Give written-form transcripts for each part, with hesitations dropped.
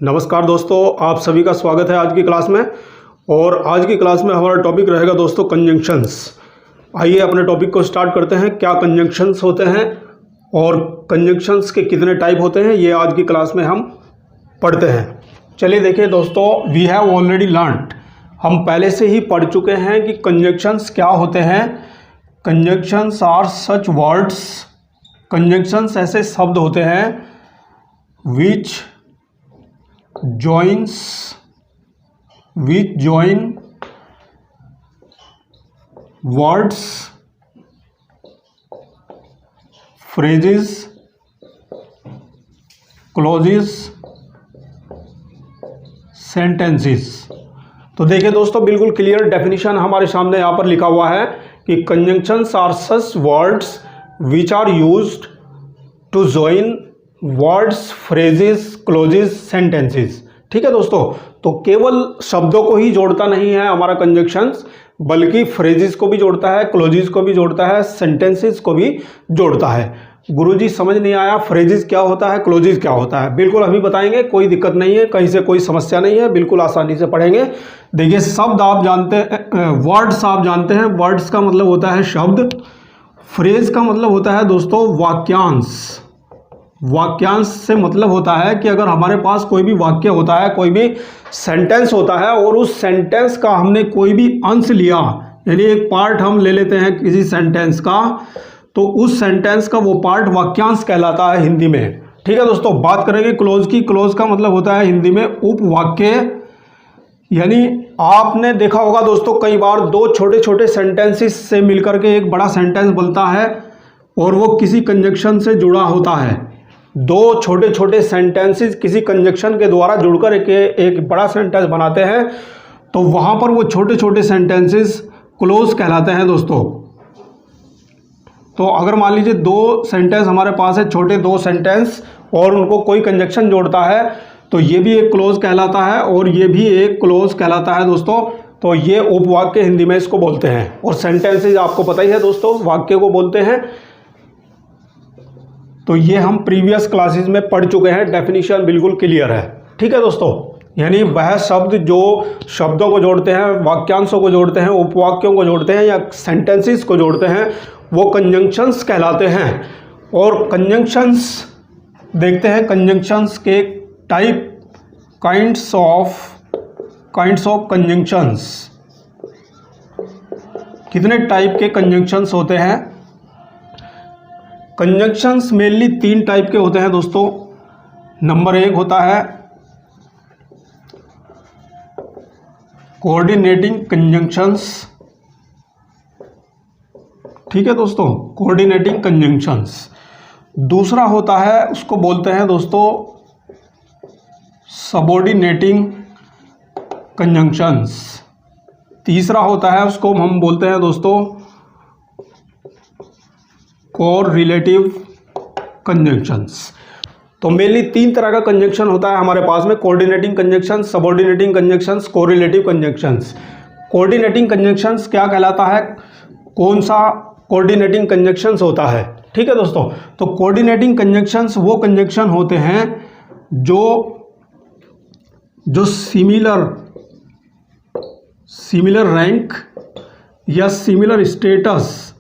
नमस्कार दोस्तों, आप सभी का स्वागत है आज की क्लास में। और आज की क्लास में हमारा टॉपिक रहेगा दोस्तों कंजंक्शंस। आइए अपने टॉपिक को स्टार्ट करते हैं। क्या कंजंक्शंस होते हैं और कंजंक्शंस के कितने टाइप होते हैं, ये आज की क्लास में हम पढ़ते हैं। चलिए देखिए दोस्तों, वी हैव ऑलरेडी लर्नड, हम पहले से ही पढ़ चुके हैं कि कंजंक्शंस क्या होते हैं। Conjunctions are such words, conjunctions ऐसे शब्द होते हैं विच join words, phrases, clauses, sentences। तो देखिए दोस्तों, बिल्कुल क्लियर डेफिनेशन हमारे सामने यहाँ पर लिखा हुआ है कि conjunctions are such words which are used to join words, phrases, clauses, sentences. ठीक है दोस्तों, तो केवल शब्दों को ही जोड़ता नहीं है हमारा कंजंक्शंस, बल्कि फ्रेजेस को भी जोड़ता है, क्लोजेस को भी जोड़ता है, सेंटेंसेस को भी जोड़ता है। गुरुजी समझ नहीं आया फ्रेजेस क्या होता है, क्लोजेस क्या होता है? बिल्कुल अभी बताएंगे, कोई दिक्कत नहीं है, कहीं से कोई समस्या नहीं है, बिल्कुल आसानी से पढ़ेंगे। देखिए शब्द आप जानते हैं, वर्ड्स आप जानते हैं, वर्ड्स का मतलब होता है शब्द। फ्रेज का मतलब होता है दोस्तों वाक्यांश। वाक्यांश से मतलब होता है कि अगर हमारे पास कोई भी वाक्य होता है, कोई भी सेंटेंस होता है और उस सेंटेंस का हमने कोई भी अंश लिया, यानी एक पार्ट हम ले लेते हैं किसी सेंटेंस का, तो उस सेंटेंस का वो पार्ट वाक्यांश कहलाता है हिंदी में। ठीक है दोस्तों, बात करेंगे क्लोज की। क्लोज का मतलब होता है हिंदी में उपवाक्य। यानी आपने देखा होगा दोस्तों, कई बार दो छोटे छोटे सेंटेंसेस से मिलकर के एक बड़ा सेंटेंस बनता है और वो किसी कंजंक्शन से जुड़ा होता है। दो छोटे छोटे सेंटेंसेस किसी कंजंक्शन के द्वारा जुड़कर एक बड़ा सेंटेंस बनाते हैं, तो वहां पर वो छोटे छोटे सेंटेंसेस क्लोज कहलाते हैं दोस्तों। तो अगर मान लीजिए दो सेंटेंस हमारे पास है, छोटे दो सेंटेंस, और उनको कोई कंजंक्शन जोड़ता है, तो ये भी एक क्लोज कहलाता है और ये भी एक क्लोज कहलाता है दोस्तों। तो ये उपवाक्य हिंदी में इसको बोलते हैं। और सेंटेंसेस आपको पता ही है दोस्तों, वाक्य को बोलते हैं। तो ये हम प्रीवियस क्लासेस में पढ़ चुके हैं, डेफिनेशन बिल्कुल क्लियर है। ठीक है दोस्तों, यानी वह शब्द जो शब्दों को जोड़ते हैं, वाक्यांशों को जोड़ते हैं, उपवाक्यों को जोड़ते हैं या सेंटेंसेस को जोड़ते हैं, वो कंजंक्शंस कहलाते हैं। और कंजंक्शंस देखते हैं, कंजंक्शंस के टाइप, काइंड्स ऑफ कंजंक्शंस। कितने टाइप के कंजंक्शंस होते हैं? कंजंक्शंस मेनली तीन टाइप के होते हैं दोस्तों। नंबर एक होता है कोऑर्डिनेटिंग कंजंक्शंस। ठीक है दोस्तों, कोऑर्डिनेटिंग कंजंक्शंस। दूसरा होता है, उसको बोलते हैं दोस्तों सबऑर्डिनेटिंग कंजंक्शंस। तीसरा होता है, उसको हम बोलते हैं दोस्तों कोरिलेटिव कंजंक्शंस। तो मेनली तीन तरह का कंजंक्शन होता है हमारे पास में, coordinating conjunctions, subordinating conjunctions, correlative conjunctions. Coordinating conjunctions क्या कहलाता है, कौन सा कोऑर्डिनेटिंग कंजंक्शंस होता है? ठीक है दोस्तों, तो कोऑर्डिनेटिंग कंजंक्शंस वो कंजंक्शन होते हैं जो सिमिलर रैंक या सिमिलर स्टेटस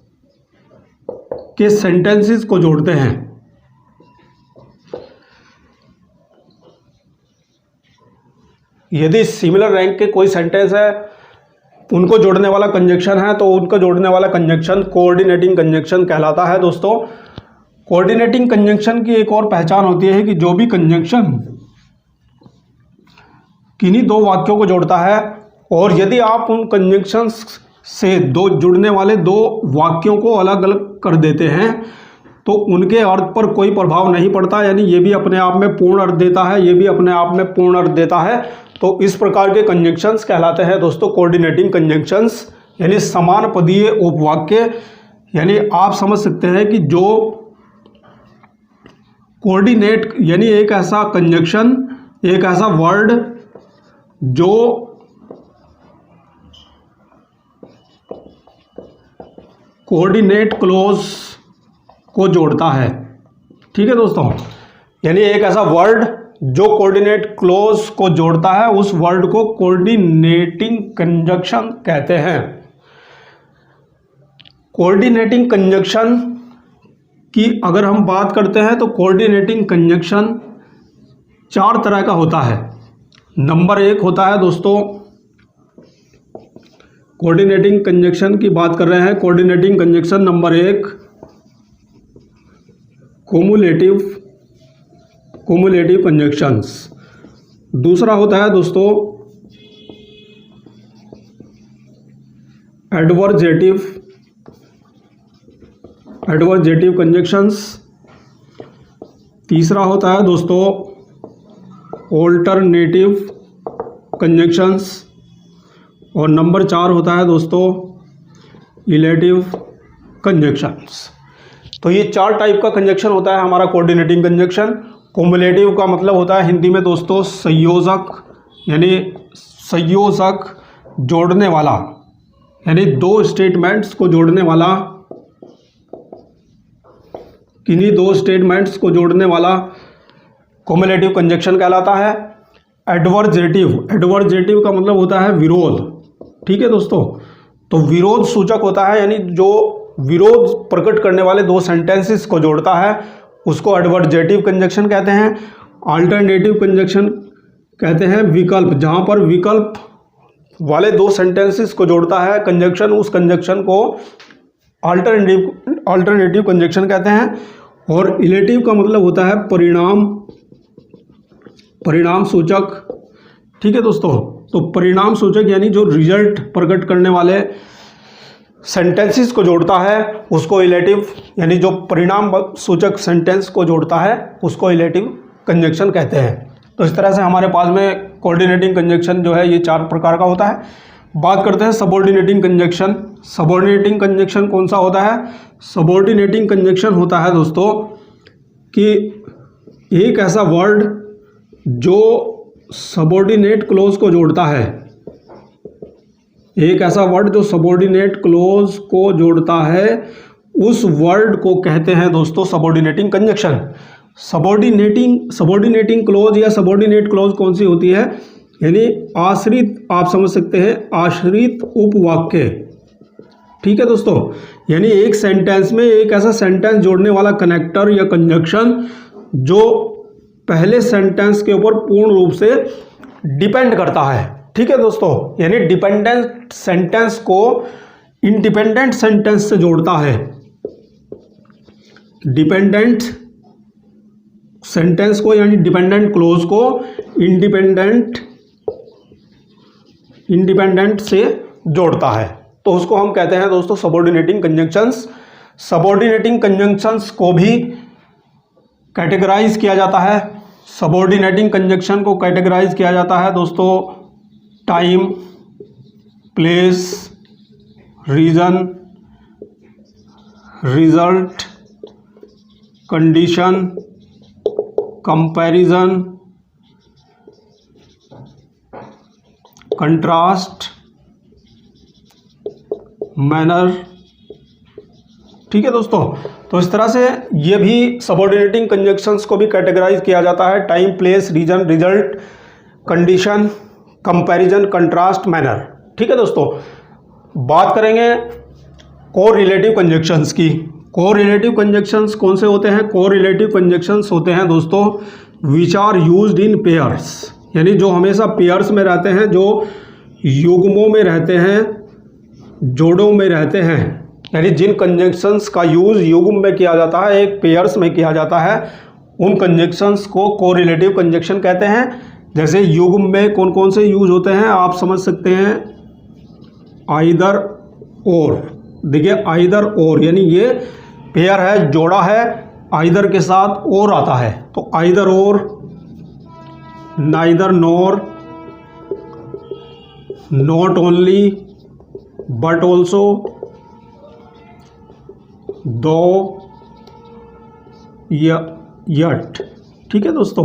के सेंटेंसेस को जोड़ते हैं। यदि सिमिलर रैंक के कोई सेंटेंस है, उनको जोड़ने वाला कंजंक्शन है, तो उनको जोड़ने वाला कंजंक्शन कोऑर्डिनेटिंग कंजंक्शन कहलाता है दोस्तों। कोऑर्डिनेटिंग कंजंक्शन की एक और पहचान होती है कि जो भी कंजंक्शन किन्हीं दो वाक्यों को जोड़ता है, और यदि आप उन कंजंक्शंस से दो जुड़ने वाले दो वाक्यों को अलग अलग कर देते हैं, तो उनके अर्थ पर कोई प्रभाव नहीं पड़ता। यानी ये भी अपने आप में पूर्ण अर्थ देता है, ये भी अपने आप में पूर्ण अर्थ देता है। तो इस प्रकार के कंजंक्शंस कहलाते हैं दोस्तों कोऑर्डिनेटिंग कंजंक्शंस, यानी समान पदीय उपवाक्य। यानी आप समझ सकते हैं कि जो कोऑर्डिनेट, यानी एक ऐसा कंजंक्शन, एक ऐसा वर्ड जो कोऑर्डिनेट क्लोज को जोड़ता है। ठीक है दोस्तों, यानी एक ऐसा वर्ड जो कोऑर्डिनेट क्लोज को जोड़ता है उस वर्ड को कोऑर्डिनेटिंग कंजंक्शन कहते हैं। कोऑर्डिनेटिंग कंजंक्शन की अगर हम बात करते हैं तो कोऑर्डिनेटिंग कंजंक्शन 4 तरह का होता है। नंबर 1 होता है दोस्तों, कोऑर्डिनेटिंग कंजंक्शन की बात कर रहे हैं। Coordinating conjunction number 1 cumulative conjunctions. दूसरा होता है दोस्तों एडवर्जेटिव कंजंक्शंस। तीसरा होता है दोस्तों ऑल्टरनेटिव कंजंक्शंस। और नंबर 4 होता है दोस्तों इलेटिव कंजंक्शंस। तो ये 4 टाइप का कंजंक्शन होता है हमारा कोऑर्डिनेटिंग कंजंक्शन। कुमुलेटिव का मतलब होता है हिंदी में दोस्तों संयोजक, यानी संयोजक जोड़ने वाला, यानी 2 स्टेटमेंट्स को जोड़ने वाला, किन्हीं 2 स्टेटमेंट्स को जोड़ने वाला कुमुलेटिव कंजंक्शन कहलाता है। एडवर्जेटिव का मतलब होता है विरोध। ठीक है दोस्तों, तो विरोध सूचक होता है, यानी जो विरोध प्रकट करने वाले 2 सेंटेंसेस को जोड़ता है उसको एडवर्जेटिव कंजंक्शन कहते हैं। अल्टरनेटिव कंजंक्शन कहते हैं विकल्प, जहाँ पर विकल्प वाले 2 सेंटेंसेस को जोड़ता है कंजंक्शन, उस कंजंक्शन को अल्टरनेटिव कंजंक्शन कहते हैं। और इलेटिव का मतलब होता है परिणाम सूचक। ठीक है दोस्तों, तो परिणाम सूचक यानी जो रिजल्ट प्रकट करने वाले सेंटेंसेस को जोड़ता है उसको इलेटिव, यानी जो परिणाम सूचक सेंटेंस को जोड़ता है उसको इलेटिव कंजंक्शन कहते हैं। तो इस तरह से हमारे पास में कोऑर्डिनेटिंग कंजंक्शन जो है ये 4 प्रकार का होता है। बात करते हैं सबऑर्डिनेटिंग कंजंक्शन। सबऑर्डिनेटिंग कंजंक्शन कौन सा होता है? सबऑर्डिनेटिंग कंजंक्शन होता है दोस्तों कि एक ऐसा वर्ड जो सबऑर्डिनेट क्लोज को जोड़ता है, एक ऐसा वर्ड जो सबऑर्डिनेट क्लोज को जोड़ता है उस वर्ड को कहते हैं दोस्तों सबऑर्डिनेटिंग कंजंक्शन। सबऑर्डिनेटिंग क्लोज या सबऑर्डिनेट क्लोज कौन सी होती है? यानी आश्रित, आप समझ सकते हैं आश्रित उपवाक्य। ठीक है दोस्तों, यानी एक सेंटेंस में एक ऐसा सेंटेंस जोड़ने वाला कनेक्टर या कंजंक्शन जो पहले सेंटेंस के ऊपर पूर्ण रूप से डिपेंड करता है। ठीक है दोस्तों, यानी डिपेंडेंट सेंटेंस को इंडिपेंडेंट सेंटेंस से जोड़ता है। डिपेंडेंट सेंटेंस को यानी डिपेंडेंट क्लोज को इंडिपेंडेंट से जोड़ता है, तो उसको हम कहते हैं दोस्तों सबऑर्डिनेटिंग कंजंक्शंस। सबऑर्डिनेटिंग कंजंक्शंस को भी कैटेगराइज किया जाता है। सबऑर्डिनेटिंग कंजंक्शन को कैटेगराइज किया जाता है दोस्तों time, place, reason, result, condition, comparison, contrast, manner. ठीक है दोस्तों, तो इस तरह से ये भी सबऑर्डिनेटिंग कंजंक्शंस को भी कैटेगराइज किया जाता है time, place, reason, result, condition, comparison, contrast, manner. ठीक है दोस्तों, बात करेंगे कोरिलेटिव कंजंक्शंस की। कोरिलेटिव कंजंक्शंस कौन से होते हैं? कोरिलेटिव कंजंक्शंस होते हैं दोस्तों which are used in pairs, यानी जो हमेशा पेयर्स में रहते हैं, जो युग्मों में रहते हैं, जोड़ों में रहते हैं, यानी जिन कंजंक्शंस का यूज युग्म में किया जाता है, एक पेयर्स में किया जाता है, उन कंजंक्शंस को कोरिलेटिव कंजंक्शन कहते हैं। जैसे युग्म में कौन कौन से यूज होते हैं आप समझ सकते हैं, आइदर और। देखिए आइदर और यानी ये पेयर है, जोड़ा है, आइदर के साथ और आता है, तो आइदर और, neither nor, not only, but also, दो, यट। ठीक है दोस्तों,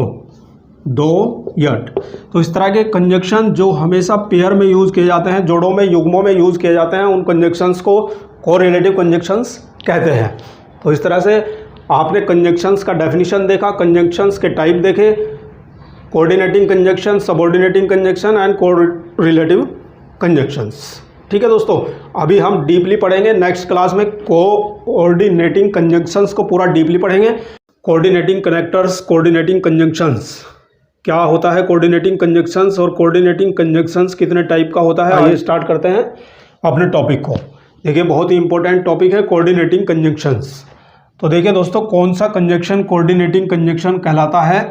दो, यट। तो इस तरह के कंजंक्शन जो हमेशा पेयर में यूज किए जाते हैं, जोड़ों में, युग्मों में यूज किए जाते हैं, उन कंजंक्शंस को कोरिलेटिव कंजंक्शंस कहते हैं। तो इस तरह से आपने कंजंक्शंस का डेफिनेशन देखा, कंजंक्शंस के टाइप देखे, coordinating conjunction, subordinating conjunction and correlative conjunctions. ठीक है दोस्तों, अभी हम डीपली पढ़ेंगे नेक्स्ट क्लास में कोऑर्डिनेटिंग कंजंक्शंस को पूरा डीपली पढ़ेंगे। कोऑर्डिनेटिंग कनेक्टर्स, कोऑर्डिनेटिंग कंजंक्शंस क्या होता है, कोऑर्डिनेटिंग कंजंक्शंस और कोऑर्डिनेटिंग कंजंक्शंस कितने टाइप का होता है। आइए स्टार्ट करते हैं अपने टॉपिक को। देखिए बहुत ही इंपॉर्टेंट टॉपिक है कोऑर्डिनेटिंग कंजंक्शंस। तो देखिए दोस्तों, कौन सा कंजंक्शन कोऑर्डिनेटिंग कंजंक्शन कहलाता है।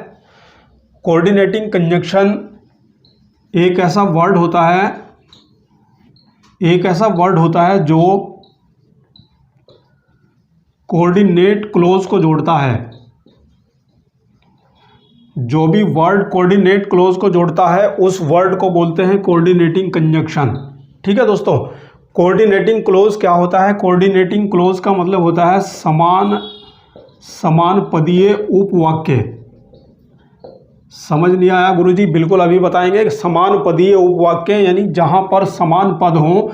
कोऑर्डिनेटिंग कंजंक्शन एक ऐसा वर्ड होता है जो कोऑर्डिनेट क्लोज को जोड़ता है। जो भी वर्ड कोऑर्डिनेट क्लोज को जोड़ता है उस वर्ड को बोलते हैं कोऑर्डिनेटिंग कंजंक्शन। ठीक है दोस्तों, कोऑर्डिनेटिंग क्लोज क्या होता है। कोऑर्डिनेटिंग क्लोज का मतलब होता है समान पदीय उपवाक्य। समझ नहीं आया गुरुजी? बिल्कुल अभी बताएंगे। समान पदीय उपवाक्य यानी जहां पर समान पद हो,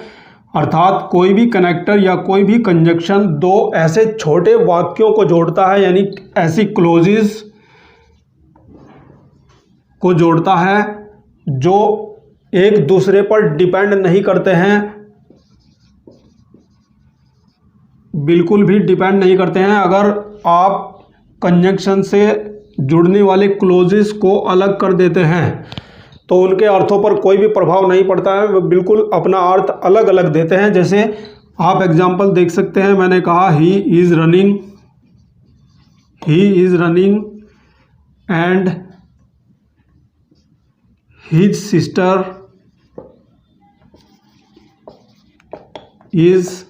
अर्थात कोई भी कनेक्टर या कोई भी कंजंक्शन दो ऐसे छोटे वाक्यों को जोड़ता है, यानी ऐसी क्लोजेस को जोड़ता है जो एक दूसरे पर डिपेंड नहीं करते हैं, बिल्कुल भी डिपेंड नहीं करते हैं। अगर आप कंजंक्शन से जुड़ने वाले क्लोजेस को अलग कर देते हैं तो उनके अर्थों पर कोई भी प्रभाव नहीं पड़ता है, वो बिल्कुल अपना अर्थ अलग अलग देते हैं। जैसे आप एग्जांपल देख सकते हैं, मैंने कहा he is running and his sister is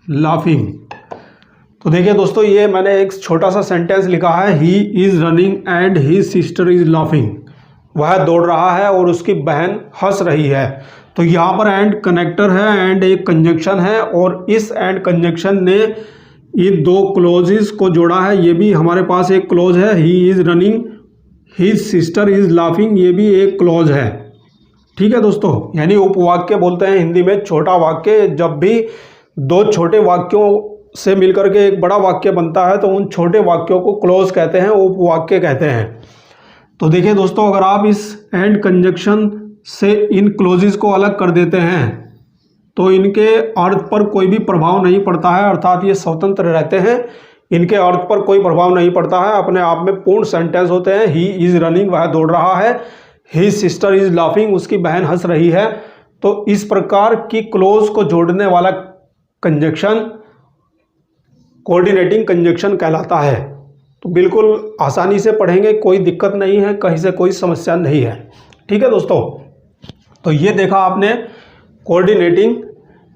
laughing. तो देखिए दोस्तों, ये मैंने एक छोटा सा सेंटेंस लिखा है, he is running and his sister is laughing. वह दौड़ रहा है और उसकी बहन हंस रही है। तो यहाँ पर एंड कनेक्टर है, एंड एक कंजंक्शन है, और इस एंड कंजंक्शन ने इन दो क्लोजेस को जोड़ा है। ये भी हमारे पास एक क्लोज है, he is running his sister is laughing, ये भी एक क्लोज है। ठीक है दोस्तों, यानी उपवाक्य बोलते हैं हिंदी में छोटा वाक्य। जब भी दो छोटे वाक्यों से मिलकर के एक बड़ा वाक्य बनता है तो उन छोटे वाक्यों को क्लोज कहते हैं, उपवाक्य कहते हैं। तो देखिए दोस्तों, अगर आप इस एंड कंजंक्शन से इन क्लोजेस को अलग कर देते हैं तो इनके अर्थ पर कोई भी प्रभाव नहीं पड़ता है, अर्थात ये स्वतंत्र रहते हैं, इनके अर्थ पर कोई प्रभाव नहीं पड़ता है, अपने आप में पूर्ण सेंटेंस होते हैं। ही इज रनिंग, वह दौड़ रहा है, हिज सिस्टर इज लाफिंग, उसकी बहन हंस रही है। तो इस प्रकार की क्लोज को जोड़ने वाला कंजंक्शन कोऑर्डिनेटिंग कंजंक्शन कहलाता है। तो बिल्कुल आसानी से पढ़ेंगे, कोई दिक्कत नहीं है, कहीं से कोई समस्या नहीं है। ठीक है दोस्तों, तो ये देखा आपने कोऑर्डिनेटिंग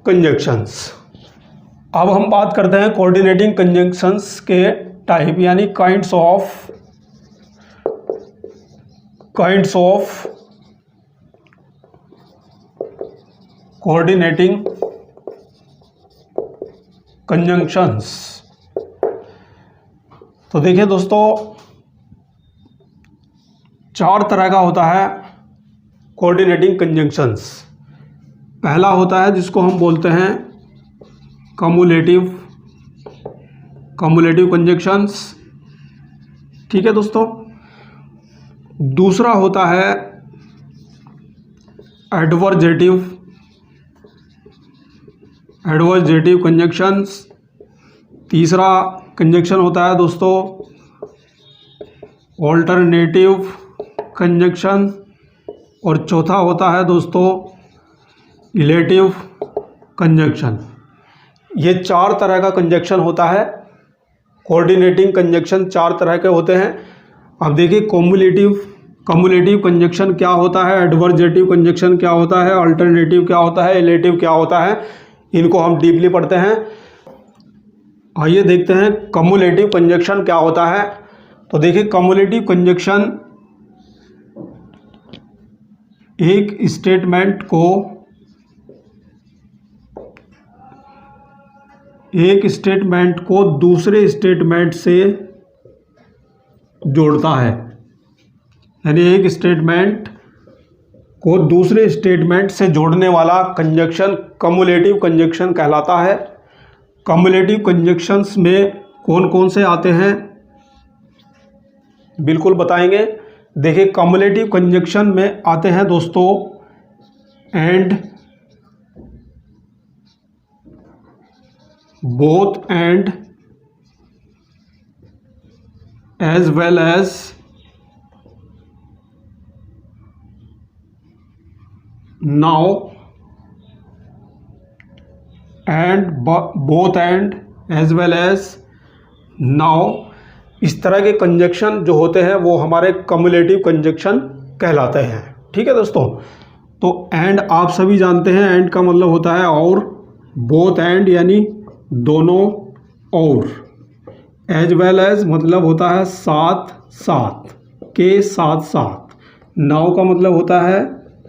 कंजंक्शंस। अब हम बात करते हैं कोऑर्डिनेटिंग कंजंक्शंस के टाइप, यानी काइंड्स ऑफ कोऑर्डिनेटिंग कंजंक्शंस। तो देखिए दोस्तों, चार तरह का होता है कोऑर्डिनेटिंग कंजंक्शंस। पहला होता है जिसको हम बोलते हैं कम्युलेटिव कंजंक्शंस। ठीक है दोस्तों, दूसरा होता है एडवर्जेटिव कंजंक्शंस। तीसरा कंजंक्शन होता है दोस्तों ऑल्टरनेटिव कंजंक्शन, और चौथा होता है दोस्तों इलेटिव कंजंक्शन। ये चार तरह का कंजंक्शन होता है। कोऑर्डिनेटिंग कंजंक्शन चार तरह के होते हैं। अब देखिए कम्युलेटिव कंजंक्शन क्या होता है, एडवर्जेटिव कंजंक्शन क्या होता है, अल्टरनेटिव क्या होता है, इलेटिव क्या होता है, इनको हम डीपली पढ़ते हैं। आइए देखते हैं कम्युलेटिव कंजंक्शन क्या होता है। तो देखिए, कम्युलेटिव कंजंक्शन एक स्टेटमेंट को दूसरे स्टेटमेंट से जोड़ता है, यानी एक स्टेटमेंट को दूसरे स्टेटमेंट से जोड़ने वाला कंजंक्शन कम्युलेटिव कंजंक्शन कहलाता है। कम्युलेटिव कंजंक्शंस में कौन कौन से आते हैं, बिल्कुल बताएंगे। देखिए कम्युलेटिव कंजक्शन में आते हैं दोस्तों and, both and, as well as, now, and, both and, as well as, now. इस तरह के कंजक्शन जो होते हैं वो हमारे कम्युलेटिव कंजक्शन कहलाते हैं। ठीक है दोस्तों। तो एंड आप सभी जानते हैं, एंड का मतलब होता है और, बोथ एंड यानी दोनों और, एज वेल एज मतलब होता है साथ साथ, के साथ साथ, नाउ का मतलब होता है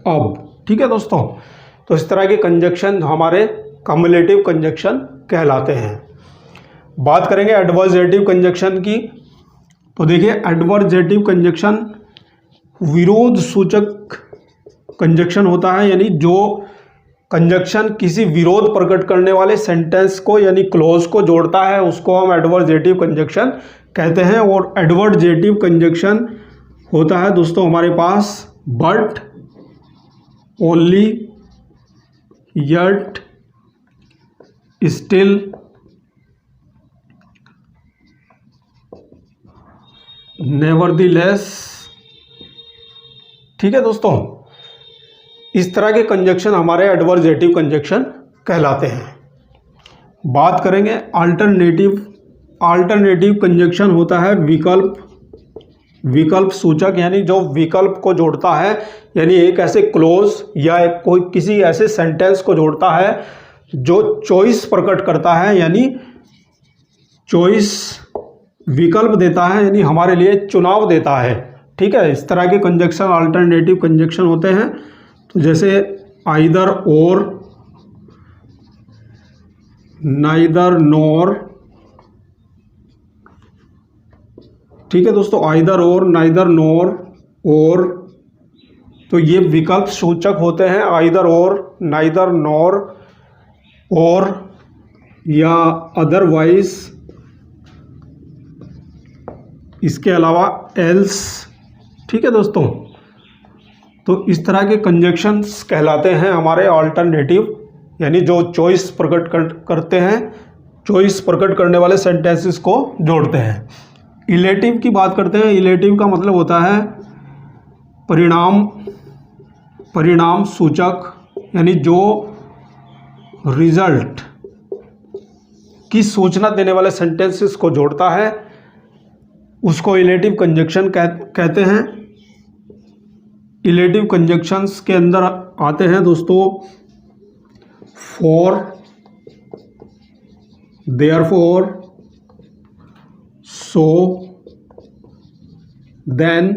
अब। ठीक है दोस्तों। तो इस तरह के कंजक्शन हमारे कम्युलेटिव कंजक्शन कहलाते हैं। बात करेंगे एडवर्जेटिव कंजक्शन की। तो देखिए एडवर्जेटिव कंजक्शन विरोध सूचक कंजक्शन होता है, यानी जो कंजक्शन किसी विरोध प्रकट करने वाले सेंटेंस को यानी क्लोज को जोड़ता है उसको हम एडवर्जेटिव कंजक्शन कहते हैं। और एडवर्जेटिव कंजक्शन होता है दोस्तों हमारे पास बट, ओनली, यट, स्टिल, नेवरदीलेस। ठीक है दोस्तों। इस तरह के कंजक्शन हमारे एडवर्जेटिव कंजक्शन कहलाते हैं। बात करेंगे अल्टरनेटिव। अल्टरनेटिव कंजक्शन होता है विकल्प सूचक, यानी जो विकल्प को जोड़ता है, यानी एक ऐसे क्लोज या कोई किसी ऐसे सेंटेंस को जोड़ता है जो चॉइस प्रकट करता है, यानी चॉइस विकल्प देता है, यानी हमारे लिए चुनाव देता है। ठीक है। इस तरह के कंजक्शन अल्टरनेटिव कंजक्शन होते हैं। तो जैसे आइदर और, नाइदर नॉर। ठीक है दोस्तों, आइदर और, नाइदर नॉर, और। तो ये विकल्प सूचक होते हैं, आइदर और, नाइदर नॉर, और, या अदरवाइज, इसके अलावा एल्स। ठीक है दोस्तों। तो इस तरह के कंजक्शंस कहलाते हैं हमारे अल्टरनेटिव, यानी जो चॉइस प्रकट करते हैं, चॉइस प्रकट करने वाले सेंटेंसेस को जोड़ते हैं। इलेटिव की बात करते हैं। इलेटिव का मतलब होता है परिणाम सूचक, यानी जो रिजल्ट की सूचना देने वाले सेंटेंसेस को जोड़ता है उसको इलेटिव कंजक्शन कहते हैं। इलेटिव कंजक्शंस के अंदर आते हैं दोस्तों फॉर, देयरफॉर, सो, देन,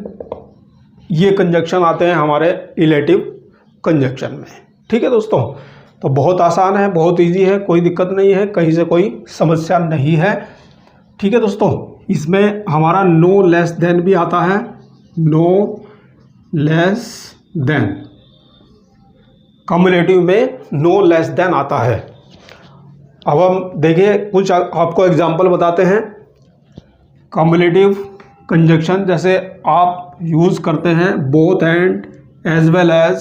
ये कंजक्शन आते हैं हमारे इलेटिव कंजक्शन में। ठीक है दोस्तों। तो बहुत आसान है, बहुत इजी है, कोई दिक्कत नहीं है, कहीं से कोई समस्या नहीं है। ठीक है दोस्तों। इसमें हमारा नो लेस देन भी आता है, नो लेस देन, कम्युलेटिव में नो लेस देन आता है। अब हम देखिए कुछ आपको एग्जांपल बताते हैं कम्युलेटिव कंजक्शन। जैसे आप यूज़ करते हैं both and, as well as,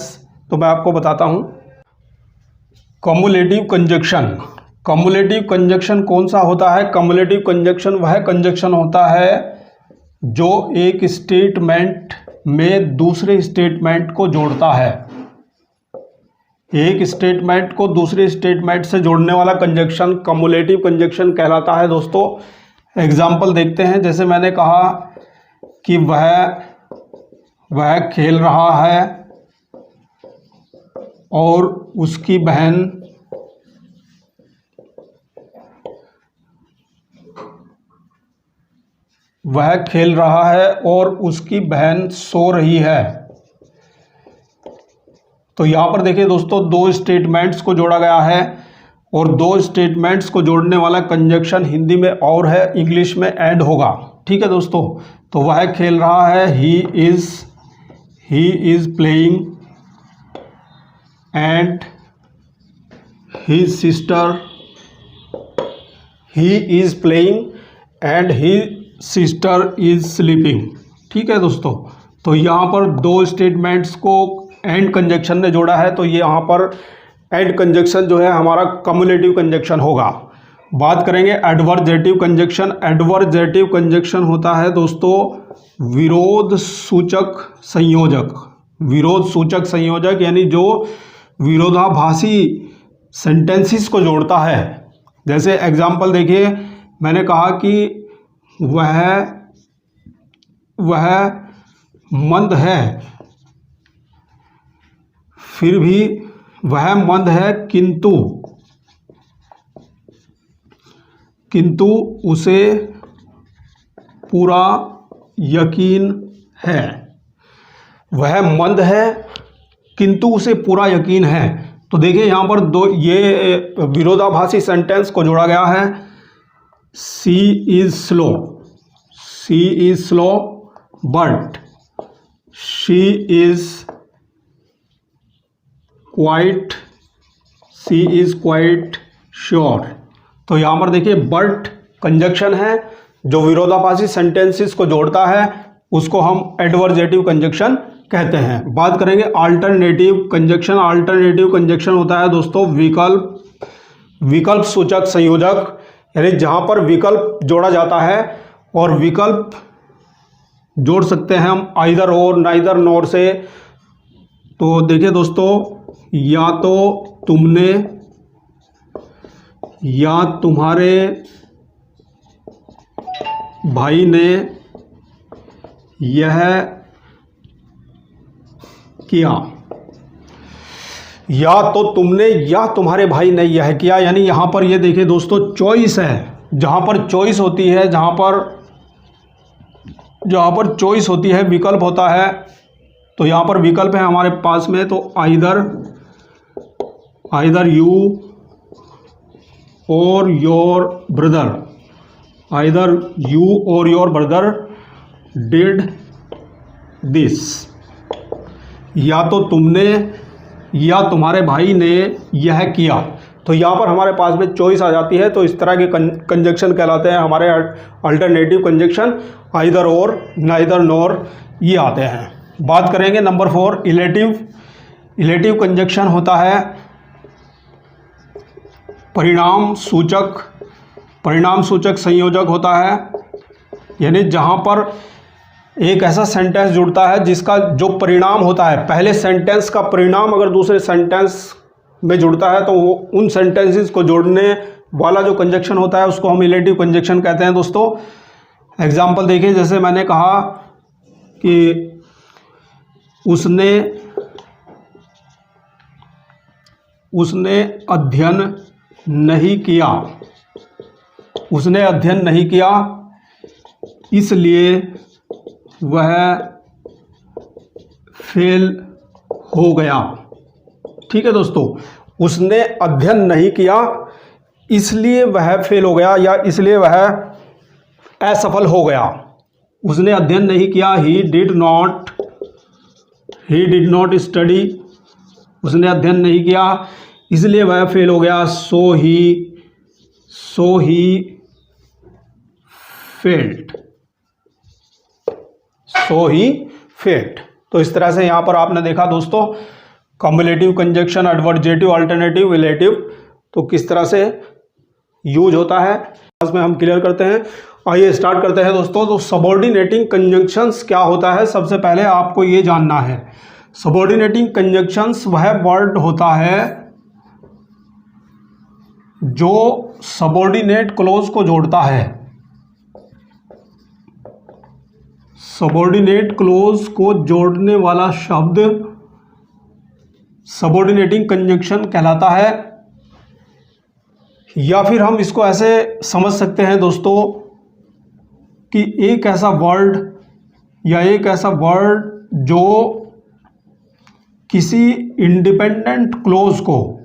तो मैं आपको बताता हूँ। कम्युलेटिव कंजक्शन, कम्युलेटिव कंजक्शन कौन सा होता है? कम्युलेटिव कंजक्शन वह कंजक्शन होता है जो एक स्टेटमेंट में दूसरे स्टेटमेंट को जोड़ता है। एक स्टेटमेंट को दूसरे स्टेटमेंट से जोड़ने वाला कंजक्शन कम्युलेटिव कंजक्शन कहलाता है दोस्तों। एग्जाम्पल देखते हैं। जैसे मैंने कहा कि वह खेल रहा है और उसकी बहन वह खेल रहा है और उसकी बहन सो रही है। तो यहाँ पर देखिए दोस्तों, दो स्टेटमेंट्स को जोड़ा गया है और दो स्टेटमेंट्स को जोड़ने वाला कंजक्शन हिंदी में और है, इंग्लिश में एंड होगा। ठीक है दोस्तों। तो वह खेल रहा है, he is playing, and his sister, he is playing and his sister is sleeping. ठीक है दोस्तों, तो यहाँ पर दो स्टेटमेंट्स को एंड कंजक्शन ने जोड़ा है, तो ये यहाँ पर एंड कंजक्शन जो है हमारा कम्युलेटिव कंजक्शन होगा। बात करेंगे एडवर्जेटिव कंजक्शन। एडवर्जेटिव कंजक्शन होता है दोस्तों विरोध सूचक संयोजक। विरोध सूचक संयोजक यानी जो विरोधाभासी सेंटेंसेस को जोड़ता है। जैसे एग्जाम्पल देखिए, मैंने कहा कि वह मंद है, फिर भी वह मंद है किंतु उसे पूरा यकीन है। वह मंद है किंतु उसे पूरा यकीन है। तो देखिए यहाँ पर दो ये विरोधाभासी सेंटेंस को जोड़ा गया है। She is slow but she is quite sure. तो यहाँ पर देखिए बट कंजक्शन है जो विरोधाभासी सेंटेंसेस को जोड़ता है, उसको हम एडवर्जेटिव कंजक्शन कहते हैं। बात करेंगे अल्टरनेटिव कंजक्शन। अल्टरनेटिव कंजक्शन होता है दोस्तों विकल्प सूचक संयोजक, यानी जहाँ पर विकल्प जोड़ा जाता है, और विकल्प जोड़ सकते हैं हम आइदर और नाइदर नॉर से। तो देखिए दोस्तों, या तो तुमने या तुम्हारे भाई ने यह किया। या तो तुमने या तुम्हारे भाई ने यह किया, यानी यहाँ पर ये देखिए दोस्तों चॉइस है। जहाँ पर चॉइस होती है, जहाँ पर चॉइस होती है, विकल्प होता है, तो यहाँ पर विकल्प है हमारे पास में। तो आइदर यू और योर ब्रदर डिड दिस। या तो तुमने या तुम्हारे भाई ने यह किया। तो यहाँ पर हमारे पास में चॉइस आ जाती है, तो इस तरह के कंजक्शन कहलाते हैं हमारे अल्टरनेटिव कंजक्शन। आइदर और, नाइदर नॉर, ये आते हैं। बात करेंगे नंबर 4 इलेटिव कंजक्शन होता है परिणाम सूचक संयोजक होता है, यानी जहाँ पर एक ऐसा सेंटेंस जुड़ता है जिसका जो परिणाम होता है, पहले सेंटेंस का परिणाम अगर दूसरे सेंटेंस में जुड़ता है तो वो उन सेंटेंसेस को जोड़ने वाला जो कंजक्शन होता है उसको हम इलेटिव कंजक्शन कहते हैं दोस्तों। एग्जाम्पल देखिए, जैसे मैंने कहा कि उसने अध्ययन नहीं किया इसलिए वह फेल हो गया। ठीक है दोस्तों, उसने अध्ययन नहीं किया इसलिए वह फेल हो गया, या इसलिए वह असफल हो गया। उसने अध्ययन नहीं किया, ही डिड नॉट स्टडी। उसने अध्ययन नहीं किया इसलिए वह फेल हो गया। सो ही फेल्ड। तो इस तरह से यहाँ पर आपने देखा दोस्तों कम्युलेटिव कंजक्शन, एडवर्जेटिव, अल्टरनेटिव, इलेटिव, तो किस तरह से यूज होता है इसमें हम क्लियर करते हैं। आइए स्टार्ट करते हैं दोस्तों। तो सबऑर्डिनेटिंग कंजंक्शंस क्या होता है, सबसे पहले आपको ये जानना है। सबऑर्डिनेटिंग कंजंक्शंस वह वर्ड होता है जो सबऑर्डिनेट क्लॉज को जोड़ता है। सबऑर्डिनेट क्लॉज को जोड़ने वाला शब्द सबऑर्डिनेटिंग कंजंक्शन कहलाता है। या फिर हम इसको ऐसे समझ सकते हैं दोस्तों कि एक ऐसा वर्ड या एक ऐसा वर्ड जो किसी इंडिपेंडेंट क्लॉज को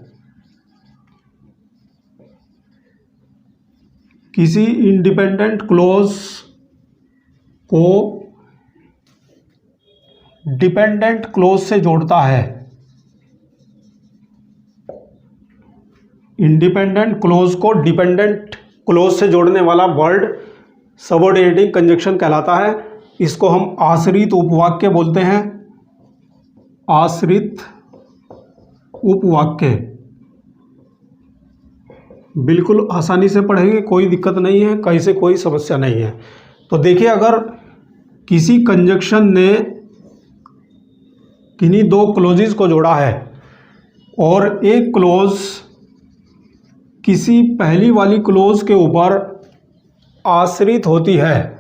डिपेंडेंट क्लॉज से जोड़ता है। इंडिपेंडेंट क्लॉज को डिपेंडेंट क्लॉज से जोड़ने वाला वर्ड सबऑर्डिनेटिंग कंजंक्शन कहलाता है। इसको हम आश्रित उपवाक्य बोलते हैं, आश्रित उपवाक्य। बिल्कुल आसानी से पढ़ेंगे, कोई दिक्कत नहीं है, कहीं से कोई समस्या नहीं है। तो देखिए, अगर किसी कंजक्शन ने किन्हीं दो क्लोजेस को जोड़ा है और एक क्लोज किसी पहली वाली क्लोज के ऊपर आश्रित होती है,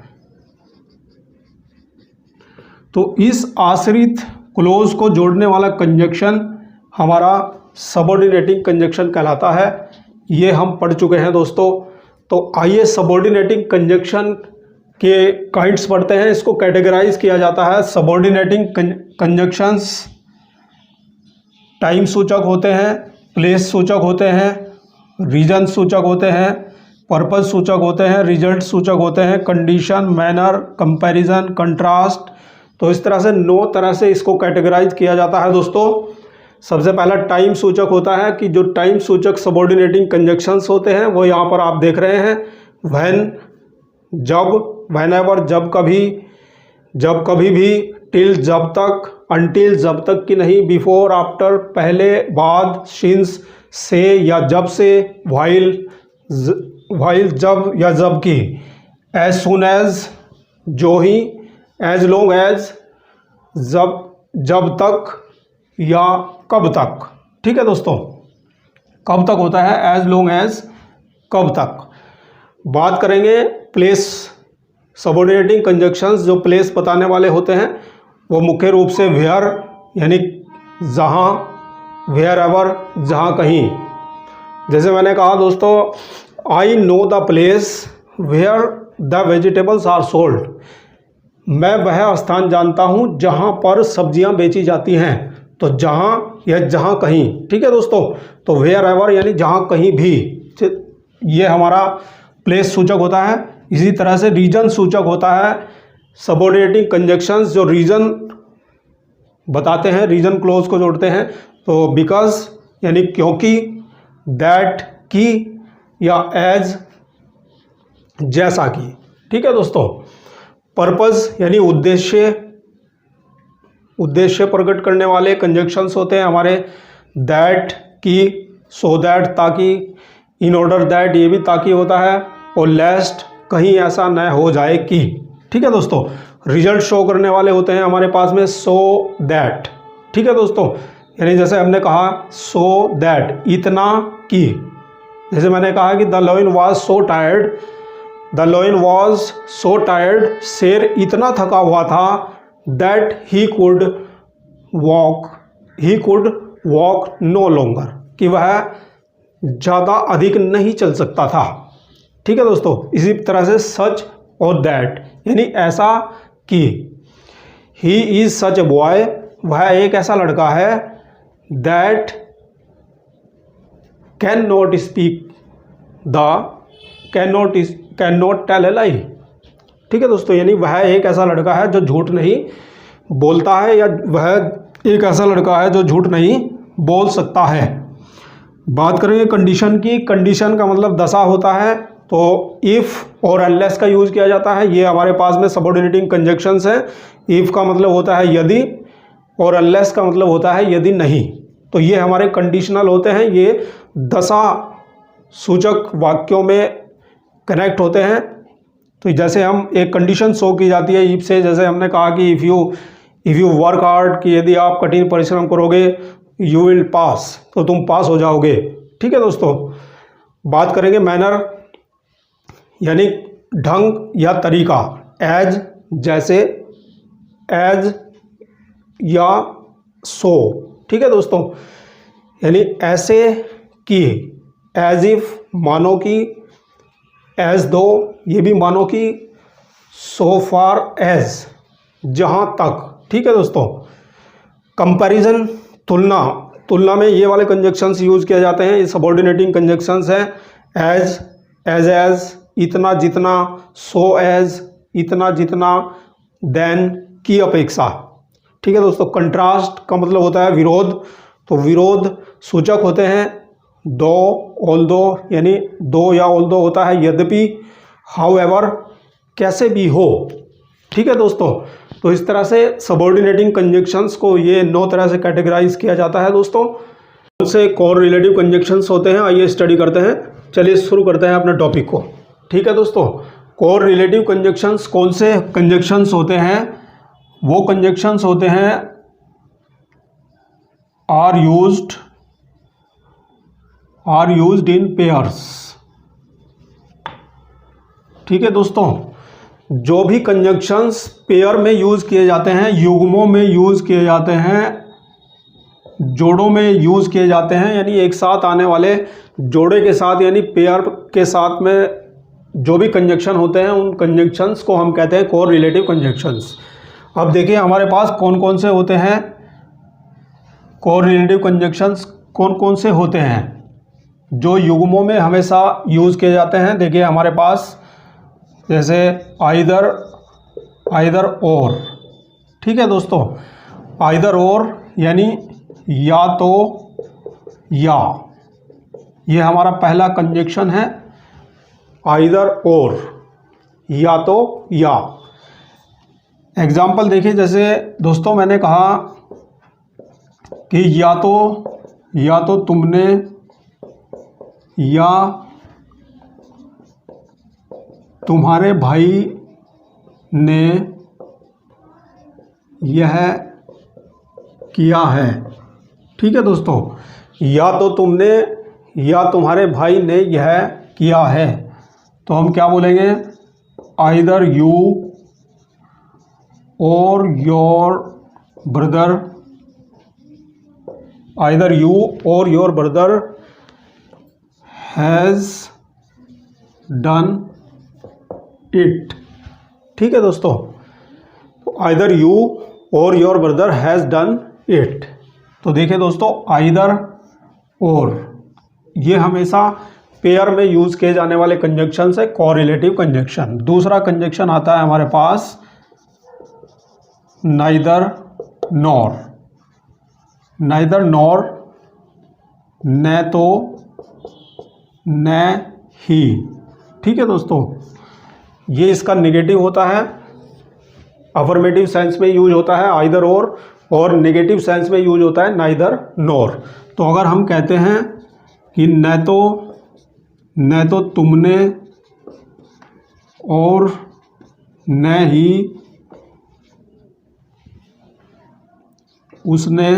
तो इस आश्रित क्लोज को जोड़ने वाला कंजक्शन हमारा सबऑर्डिनेटिंग कंजक्शन कहलाता है। ये हम पढ़ चुके हैं दोस्तों। तो आइए सबऑर्डिनेटिंग कंजक्शन के काइंड्स पढ़ते हैं। इसको कैटेगराइज किया जाता है। सबऑर्डिनेटिंग कंजक्शंस टाइम सूचक होते हैं, प्लेस सूचक होते हैं, रीजन सूचक होते हैं, पर्पस सूचक होते हैं, रिजल्ट सूचक होते हैं, कंडीशन, मैनर, कंपैरिजन, कंट्रास्ट। तो इस तरह से 9 तरह से इसको कैटेगराइज किया जाता है दोस्तों। सबसे पहला टाइम सूचक होता है कि जो टाइम सूचक सबऑर्डिनेटिंग कंजक्शंस होते हैं वो यहाँ पर आप देख रहे हैं। व्हेन, जब, व्हेनेवर जब कभी भी, टिल जब तक, अनटिल जब तक कि नहीं, बिफोर आफ्टर पहले बाद, सिंस से या जब से, व्हाइल जब या जब की, एज सुन एज जो ही, एज लॉन्ग एज जब तक या कब तक। ठीक है दोस्तों, कब तक होता है, एज लॉन्ग एज कब तक। बात करेंगे प्लेस सबऑर्डिनेटिंग कंजक्शंस। जो प्लेस बताने वाले होते हैं वो मुख्य रूप से वेयर यानी जहाँ, वेयर एवर जहाँ कहीं। जैसे मैंने कहा दोस्तों, I know the place where the vegetables are sold. मैं वह स्थान जानता हूँ जहाँ पर सब्जियाँ बेची जाती हैं। तो जहाँ या जहाँ कहीं। ठीक है दोस्तों, तो वेयर एवर यानी जहाँ कहीं भी, ये हमारा प्लेस सूचक होता है। इसी तरह से रीजन सूचक होता है सबऑर्डिनेटिंग कंजक्शंस जो रीजन बताते हैं, रीजन क्लोज को जोड़ते हैं। तो बिकॉज यानी क्योंकि, दैट की, या एज जैसा कि। ठीक है दोस्तों। पर्पस यानी उद्देश्य प्रकट करने वाले कंजक्शंस होते हैं हमारे। दैट की, सो दैट ताकि, इन ऑर्डर दैट ये भी ताकि होता है। और लेस्ट कहीं ऐसा न हो जाए कि। ठीक है दोस्तों। रिजल्ट शो करने वाले होते हैं हमारे पास में सो दैट। ठीक है दोस्तों, यानी जैसे हमने कहा सो दैट इतना कि, जैसे मैंने कहा कि the lion was so tired, the lion was so tired, शेर इतना थका हुआ था, that he could walk no longer, कि वह ज़्यादा अधिक नहीं चल सकता था। ठीक है दोस्तों। इसी तरह से सच और दैट यानी ऐसा कि, he is such a boy, वह एक ऐसा लड़का है, that can not speak can not tell a lie. ठीक है दोस्तों, यानी वह एक ऐसा लड़का है जो झूठ नहीं बोलता है, या वह एक ऐसा लड़का है जो झूठ नहीं बोल सकता है। बात करेंगे कंडीशन की। कंडीशन का मतलब दशा होता है। तो इफ़ और अनलेस का यूज़ किया जाता है। ये हमारे पास में सबऑर्डिनेटिंग कंजक्शंस है। इफ़ का मतलब होता है यदि, और अनलेस का मतलब होता है यदि नहीं। तो ये हमारे कंडीशनल होते हैं। ये दशा सूचक वाक्यों में कनेक्ट होते हैं। तो जैसे हम एक कंडीशन शो की जाती है इफ से, जैसे हमने कहा कि इफ़ यू वर्क हार्ड, कि यदि आप कठिन परिश्रम करोगे, यू विल पास, तो तुम पास हो जाओगे। ठीक है दोस्तों। बात करेंगे मैनर यानी ढंग या तरीका। एज जैसे, एज या सो। ठीक है दोस्तों, यानी ऐसे कि, एज इफ मानो कि, एज दो ये भी मानो कि, सो फार एज जहाँ तक। ठीक है दोस्तों। कंपैरिजन तुलना में ये वाले कंजक्शंस यूज किए जाते हैं। ये सबऑर्डिनेटिंग कंजक्शंस हैं। एज इतना जितना, सो एज इतना जितना, देन की अपेक्षा। ठीक है दोस्तों। कंट्रास्ट का मतलब होता है विरोध। तो विरोध सूचक होते हैं दो, ऑल्दो यानी दो या ऑल्दो होता है यद्यपि, हाउएवर कैसे भी हो। ठीक है दोस्तों, तो इस तरह से सबऑर्डिनेटिंग कंजंक्शंस को ये 9 तरह से कैटेगराइज किया जाता है दोस्तों। कौन से कोर रिलेटिव कंजंक्शंस होते हैं, आइए स्टडी करते हैं। चलिए शुरू करते हैं अपने टॉपिक को। ठीक है दोस्तों, कोर रिलेटिव कंजंक्शंस कौन से कंजंक्शंस होते हैं? वो कंजंक्शंस होते हैं आर यूज्ड इन पेयर्स। ठीक है दोस्तों, जो भी कंजंक्शंस पेयर में यूज किए जाते हैं, युग्मों में यूज किए जाते हैं, जोड़ों में यूज किए जाते हैं, यानी एक साथ आने वाले जोड़े के साथ यानी पेयर के साथ में जो भी कंजंक्शन होते हैं, उन कंजंक्शंस को हम कहते हैं कोर रिलेटिव कंजंक्शंस। अब देखिए हमारे पास कौन कौन से होते हैं कोर रिलेटिव कंजंक्शंस, कौन कौन से होते हैं जो युग्मों में हमेशा यूज किए जाते हैं। देखिए हमारे पास जैसे आइदर और। ठीक है दोस्तों, आइदर और यानी या तो या, ये हमारा पहला कंजंक्शन है, आइदर और, या तो या। एग्जाम्पल देखिए, जैसे दोस्तों मैंने कहा कि या तो तुमने या तुम्हारे भाई ने यह किया है। ठीक है दोस्तों, या तो तुमने या तुम्हारे भाई ने यह किया है, तो हम क्या बोलेंगे? आइदर यू और योर ब्रदर, आइदर यू और your brother has done it. ठीक है दोस्तों, आइदर यू और your brother has done it. तो देखिए दोस्तों, आइदर और ये हमेशा पेयर में यूज किए जाने वाले कंजंक्शन है, कोरिलेटिव कंजंक्शन। दूसरा कंजंक्शन आता है हमारे पास नाइदर नॉर। नाइदर नॉर, न तो न ही। ठीक है दोस्तों, ये इसका नेगेटिव होता है, अफर्मेटिव सेंस में यूज होता है आइदर और नेगेटिव सेंस में यूज होता है नाइदर नॉर। तो अगर हम कहते हैं कि न तो तुमने और न ही उसने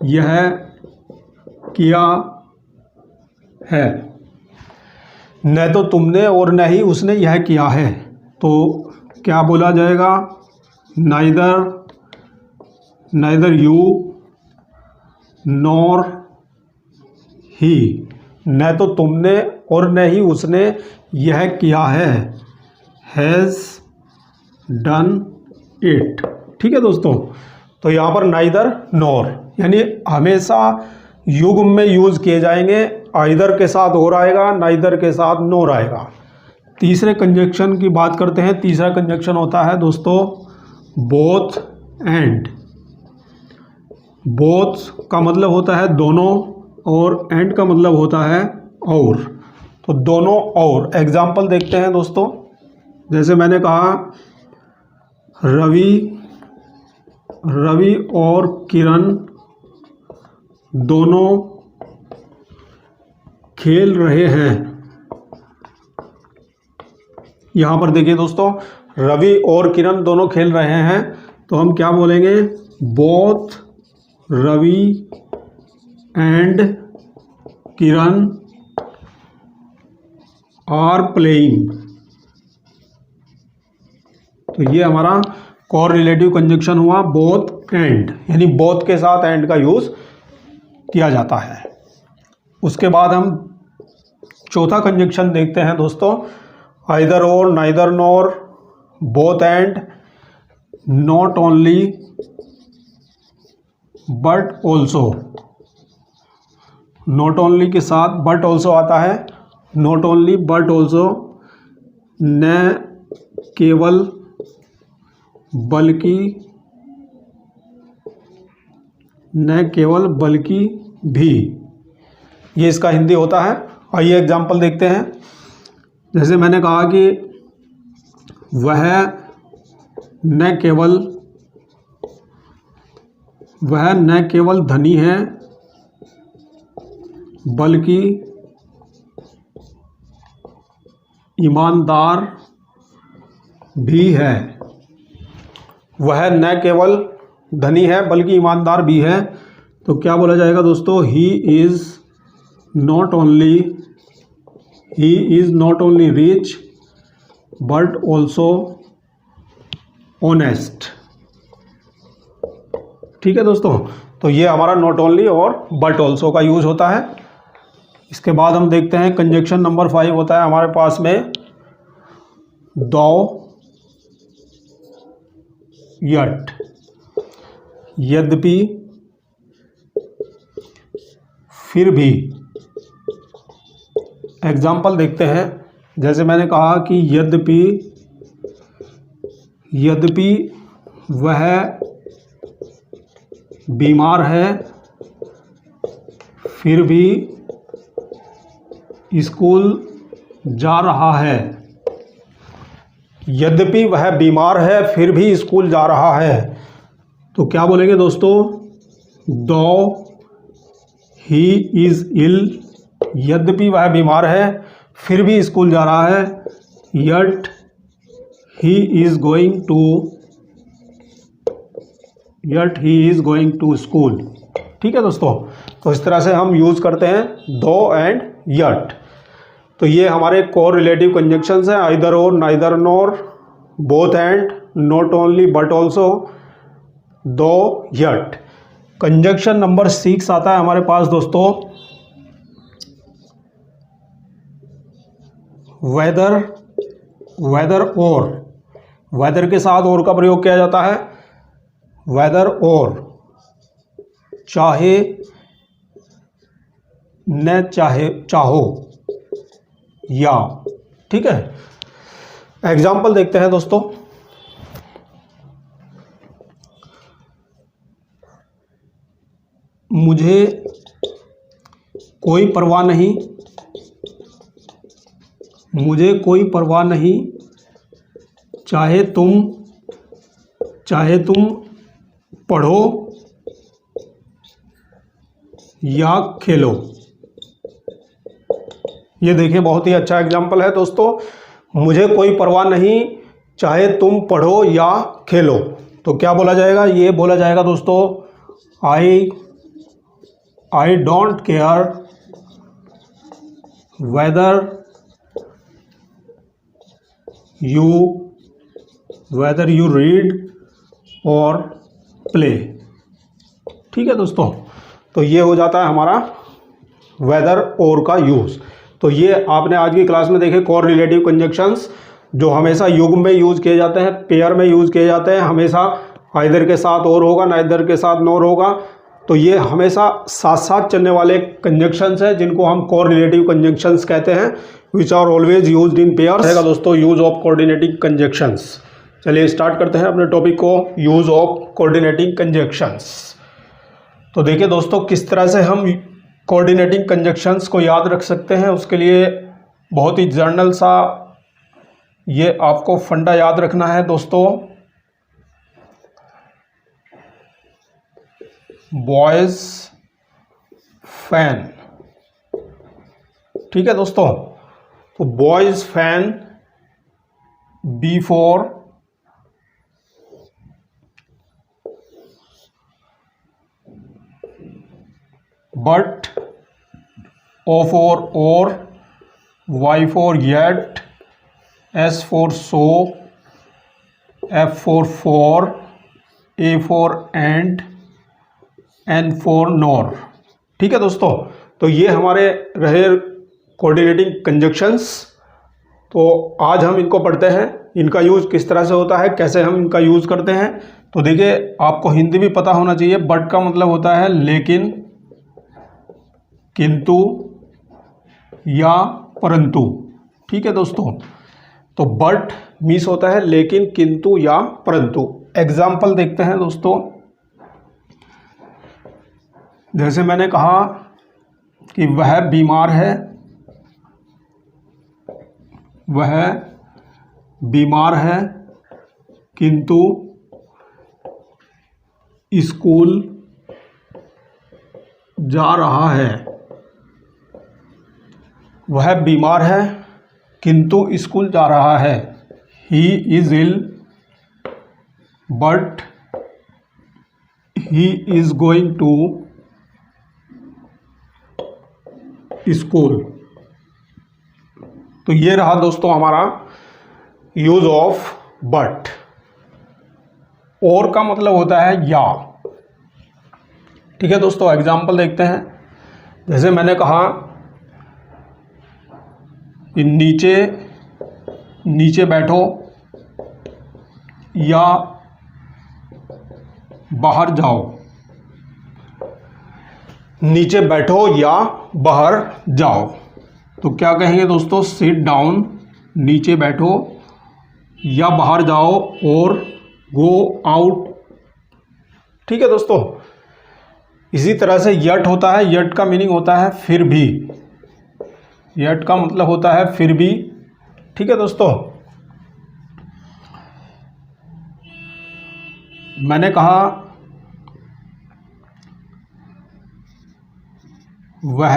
यह किया है, न तो तुमने और न ही उसने यह किया है, तो क्या बोला जाएगा? नाइदर यू नॉर ही। न तो तुमने और न ही उसने यह किया है, हैज़ डन इट। ठीक है दोस्तों, तो यहाँ पर नाइदर नॉर यानी हमेशा युग्म में यूज किए जाएंगे, आइदर के साथ और आएगा, नाइदर के साथ नॉर आएगा। तीसरे कंजंक्शन की बात करते हैं। तीसरा कंजंक्शन होता है दोस्तों बोथ एंड। बोथ का मतलब होता है दोनों और एंड का मतलब होता है और। तो दोनों और एग्जाम्पल देखते हैं दोस्तों। जैसे मैंने कहा रवि और किरण दोनों खेल रहे हैं। यहाँ पर देखिए दोस्तों, रवि और किरण दोनों खेल रहे हैं, तो हम क्या बोलेंगे? Both Ravi and Kiran are playing. तो ये हमारा कोर रिलेटिव कंजंक्शन हुआ बोथ एंड, यानी बोथ के साथ एंड का यूज किया जाता है। उसके बाद हम चौथा कंजंक्शन देखते हैं दोस्तों, आइदर और, neither nor, both and, not only but also. Not only के साथ बट ऑल्सो आता है, नॉट ओनली बट ऑल्सो, न केवल बल्कि भी। ये इसका हिंदी होता है। आइए एग्जाम्पल देखते हैं। जैसे मैंने कहा कि वह वह न केवल धनी है बल्कि ईमानदार भी है। वह न केवल धनी है बल्कि ईमानदार भी है। तो क्या बोला जाएगा दोस्तों? He is not only rich but also honest. ठीक है दोस्तों, तो ये हमारा नॉट ओनली और बट ऑल्सो का यूज होता है। इसके बाद हम देखते हैं कंजक्शन नंबर 5 होता है हमारे पास में दो यट, यद्यपि, फिर भी। एग्जाम्पल देखते हैं। जैसे मैंने कहा कि यद्यपि वह बीमार है फिर भी स्कूल जा रहा है। यद्यपि वह बीमार है फिर भी स्कूल जा रहा है। तो क्या बोलेंगे दोस्तों? दो ही इज़ इल, यद्यपि वह बीमार है फिर भी स्कूल जा रहा है। Yet he is going to school. ठीक है दोस्तों, तो इस तरह से हम यूज़ करते हैं दो एंड यट। तो ये हमारे कोर रिलेटिव कंजक्शंस हैं, आइदर और, neither nor, both and, not only but also, दो यट। कंजक्शन नंबर 6 आता है हमारे पास दोस्तों वेदर और। वेदर के साथ और का प्रयोग किया जाता है। वेदर और, चाहे न चाहो या। ठीक है, एग्जाम्पल देखते हैं दोस्तों। मुझे कोई परवाह नहीं, चाहे तुम पढ़ो या खेलो। ये देखिए, बहुत ही अच्छा एग्जाम्पल है दोस्तों। मुझे कोई परवाह नहीं, चाहे तुम पढ़ो या खेलो। तो क्या बोला जाएगा? ये बोला जाएगा दोस्तों I don't care whether you read और प्ले। ठीक है दोस्तों, तो ये हो जाता है हमारा वेदर और का यूज़। तो ये आपने आज की क्लास में देखे कोर रिलेटिव कंजक्शंस, जो हमेशा युग्म में यूज़ किए जाते हैं, पेयर में यूज़ किए जाते हैं। हमेशा आइदर के साथ और होगा, नाइदर के साथ नॉर होगा। तो ये हमेशा साथ साथ चलने वाले कंजक्शंस हैं जिनको हम कोर रिलेटिव कंजक्शंस कहते हैं, which are always used in pairs. रहेगा दोस्तों यूज ऑफ कोऑर्डिनेटिंग कंजक्शंस। चलिए स्टार्ट करते हैं अपने टॉपिक को, यूज ऑफ कोऑर्डिनेटिंग कंजक्शंस। तो देखिए दोस्तों, किस तरह से हम कोऑर्डिनेटिंग कंजक्शंस को याद रख सकते हैं। उसके लिए बहुत ही जर्नल सा ये आपको फंडा याद रखना है दोस्तों। Boys fan. ठीक है दोस्तों, तो boys fan B for but, O for or, Y for yet, S for so, F for, A for and, N for nor. ठीक है दोस्तों, तो ये हमारे रहे कोऑर्डिनेटिंग कंजक्शंस। तो आज हम इनको पढ़ते हैं, इनका यूज़ किस तरह से होता है, कैसे हम इनका यूज़ करते हैं। तो देखिए, आपको हिंदी भी पता होना चाहिए। बट का मतलब होता है लेकिन, किंतु या परंतु। ठीक है दोस्तों, तो बट मीन्स होता है लेकिन, किंतु या परंतु। एग्जाम्पल देखते हैं दोस्तों। जैसे मैंने कहा कि वह बीमार है किंतु स्कूल जा रहा है। वह बीमार है किंतु स्कूल जा रहा है। He is ill but he is going to school. तो ये रहा दोस्तों हमारा यूज ऑफ बट। और का मतलब होता है या। ठीक है दोस्तों, एग्जाम्पल देखते हैं। जैसे मैंने कहा कि नीचे बैठो या बाहर जाओ। नीचे बैठो या बाहर जाओ तो क्या कहेंगे दोस्तों? सिट डाउन, नीचे बैठो, या बाहर जाओ और गो आउट। ठीक है दोस्तों, इसी तरह से यट होता है। यट का मीनिंग होता है फिर भी। यट का मतलब होता है फिर भी। ठीक है दोस्तों, मैंने कहा वह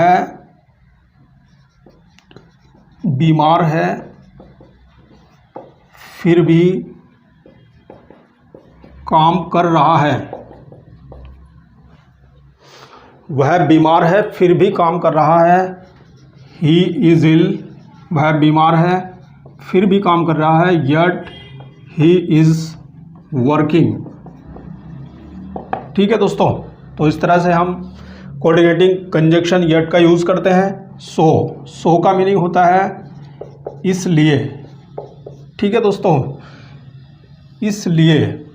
बीमार है फिर भी काम कर रहा है। वह बीमार है फिर भी काम कर रहा है। ही इज इल, वह बीमार है फिर भी काम कर रहा है। Yet he is working. ठीक है दोस्तों, तो इस तरह से हम कोऑर्डिनेटिंग कंजक्शन यट का यूज़ करते हैं। सो का मीनिंग होता है इसलिए। ठीक है दोस्तों, इसलिए।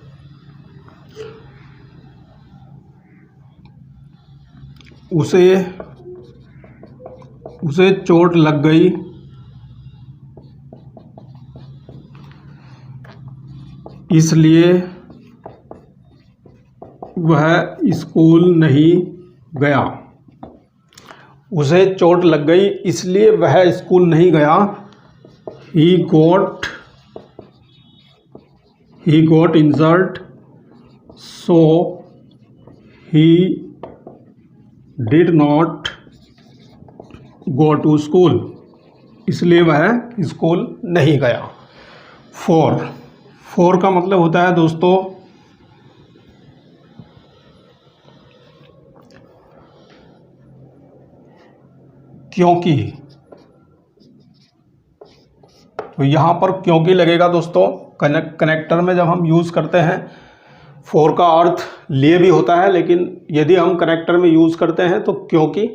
उसे चोट लग गई इसलिए वह स्कूल नहीं गया। उसे चोट लग गई इसलिए वह स्कूल नहीं गया। He got injured so he did not go to school। इसलिए वह स्कूल नहीं गया। फोर का मतलब होता है दोस्तों क्योंकि। तो यहाँ पर क्योंकि लगेगा दोस्तों कनेक्टर में जब हम यूज़ करते हैं। फोर का अर्थ लिए भी होता है, लेकिन यदि हम कनेक्टर में यूज़ करते हैं तो क्योंकि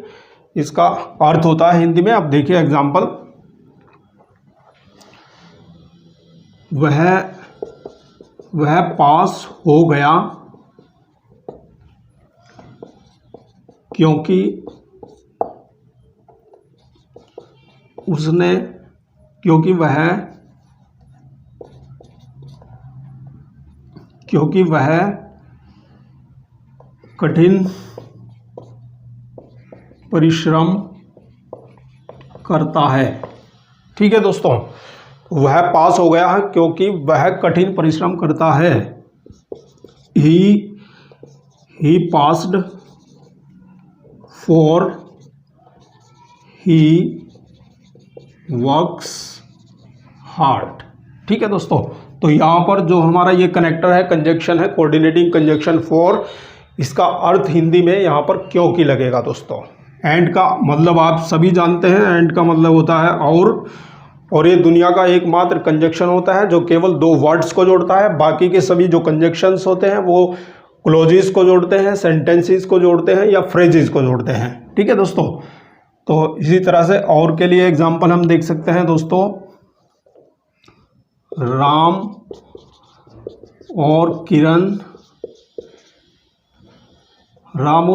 इसका अर्थ होता है हिंदी में। अब देखिए एग्जाम्पल। वह पास हो गया क्योंकि वह कठिन परिश्रम करता है। ठीक है दोस्तों, वह पास हो गया है क्योंकि वह कठिन परिश्रम करता है। He passed for he works hard. ठीक है दोस्तों, तो यहाँ पर जो हमारा ये कनेक्टर है, कंजक्शन है, कोऑर्डिनेटिंग कंजक्शन फॉर, इसका अर्थ हिंदी में यहाँ पर क्योंकि लगेगा दोस्तों। एंड का मतलब आप सभी जानते हैं। एंड का मतलब होता है और ये दुनिया का एकमात्र कंजक्शन होता है जो केवल दो वर्ड्स को जोड़ता है। बाकी के सभी जो कंजक्शंस होते हैं वो क्लोजेस को जोड़ते हैं, सेंटेंसेस को जोड़ते हैं या फ्रेजेस को जोड़ते हैं। ठीक है दोस्तों, तो इसी तरह से और के लिए एग्जांपल हम देख सकते हैं दोस्तों। राम और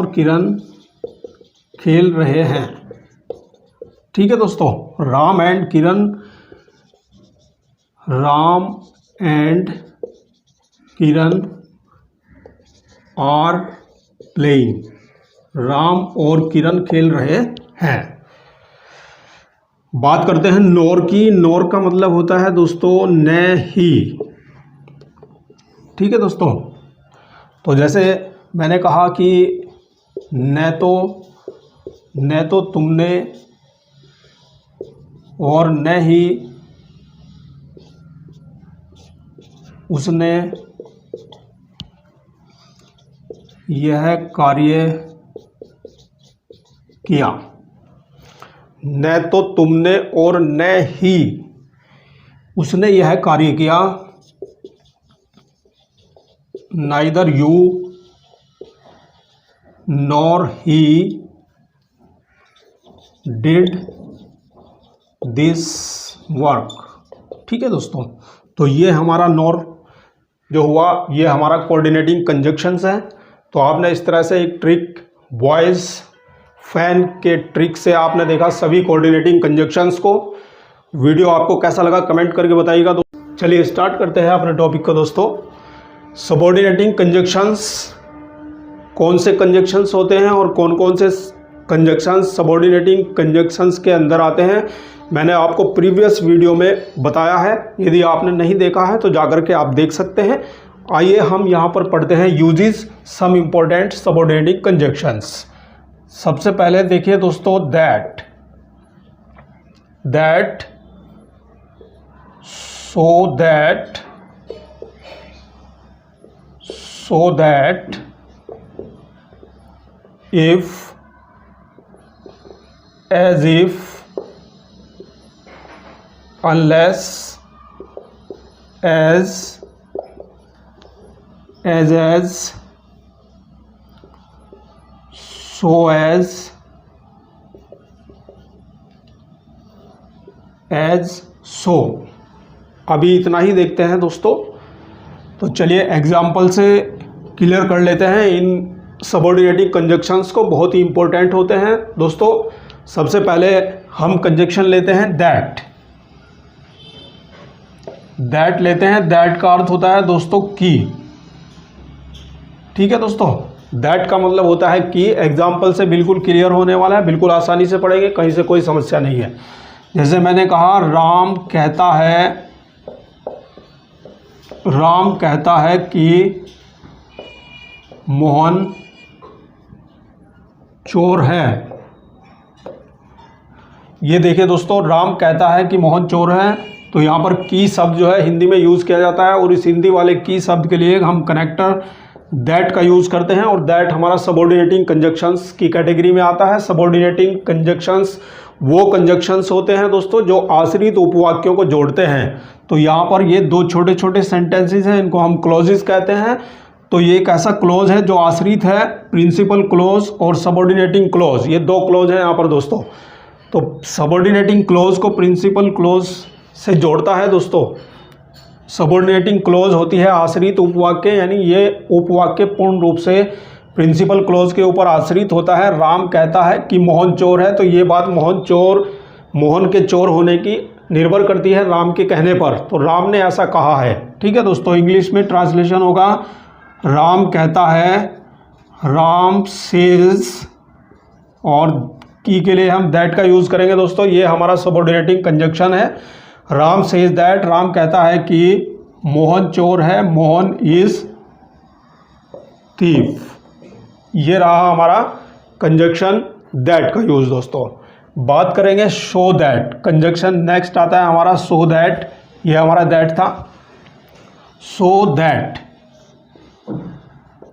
किरण खेल रहे हैं। ठीक है दोस्तों, Ram and Kiran are playing. Ram और किरण खेल रहे हैं। बात करते हैं नोर की। नोर का मतलब होता है दोस्तों नहीं। ठीक है दोस्तों। तो जैसे मैंने कहा कि न तो तुमने और न ही उसने यह कार्य किया। न तो तुमने और न ही उसने यह कार्य किया। Neither you nor he did this work. ठीक है दोस्तों। तो ये हमारा नॉर जो हुआ ये हमारा कोऑर्डिनेटिंग कंजक्शंस है। तो आपने इस तरह से एक ट्रिक बॉयज़ फैन के ट्रिक से आपने देखा सभी कोऑर्डिनेटिंग कंजक्शंस को। वीडियो आपको कैसा लगा कमेंट करके बताइएगा। तो चलिए स्टार्ट करते हैं अपने टॉपिक को दोस्तों। सबऑर्डिनेटिंग कंजक्शंस कौन से कंजक्शंस होते हैं और कौन कौन से कंजक्शंस सबऑर्डिनेटिंग कंजक्शंस के अंदर आते हैं मैंने आपको प्रीवियस वीडियो में बताया है। यदि आपने नहीं देखा है तो जाकर के आप देख सकते हैं। आइए हम यहाँ पर पढ़ते हैं uses some important subordinating conjunctions. सबसे पहले देखिए दोस्तों that, so that, if, as if, unless, as, so as, so। अभी इतना ही देखते हैं दोस्तों। तो चलिए एग्जाम्पल से क्लियर कर लेते हैं इन सबऑर्डिनेटिंग कंजक्शंस को, बहुत ही इंपॉर्टेंट होते हैं दोस्तों। सबसे पहले हम कंजक्शन लेते हैं दैट लेते हैं। दैट का अर्थ होता है दोस्तों की। ठीक है दोस्तों, दैट का मतलब होता है कि एग्जाम्पल से बिल्कुल क्लियर होने वाला है, बिल्कुल आसानी से पढ़ेंगे, कहीं से कोई समस्या नहीं है। जैसे मैंने कहा राम कहता है कि मोहन चोर है। ये देखिए दोस्तों, राम कहता है कि मोहन चोर है। तो यहाँ पर की शब्द जो है हिंदी में यूज़ किया जाता है और इस हिंदी वाले की शब्द के लिए हम कनेक्टर दैट का यूज़ करते हैं और दैट हमारा सबऑर्डिनेटिंग कंजक्शंस की कैटेगरी में आता है। सबऑर्डिनेटिंग कंजक्शंस वो कंजक्शंस होते हैं दोस्तों जो आश्रित उपवाक्यों को जोड़ते हैं। तो यहाँ पर ये दो छोटे छोटे सेंटेंसेस हैं, इनको हम क्लॉजेस कहते हैं। तो ये एक ऐसा क्लॉज है जो आश्रित है, प्रिंसिपल क्लॉज और सबऑर्डिनेटिंग क्लॉज, ये दो क्लॉज हैं यहाँ पर दोस्तों। तो सबऑर्डिनेटिंग क्लॉज को प्रिंसिपल क्लॉज से जोड़ता है दोस्तों। सबऑर्डिनेटिंग क्लॉज होती है आश्रित उपवाक्य, यानी ये उपवाक्य पूर्ण रूप से प्रिंसिपल क्लॉज के ऊपर आश्रित होता है। राम कहता है कि मोहन चोर है, तो ये बात मोहन के चोर होने की निर्भर करती है राम के कहने पर। तो राम ने ऐसा कहा है। ठीक है दोस्तों, इंग्लिश में ट्रांसलेशन होगा राम कहता है, राम सेज, और की के लिए हम दैट का यूज़ करेंगे दोस्तों। ये हमारा सबऑर्डिनेटिंग कंजक्शन है। राम सेज दैट, राम कहता है कि मोहन चोर है, मोहन इज थीफ। ये रहा हमारा कंजक्शन दैट का यूज़ दोस्तों। बात करेंगे शो दैट कंजक्शन। नेक्स्ट आता है हमारा शो दैट। ये हमारा दैट था। शो दैट,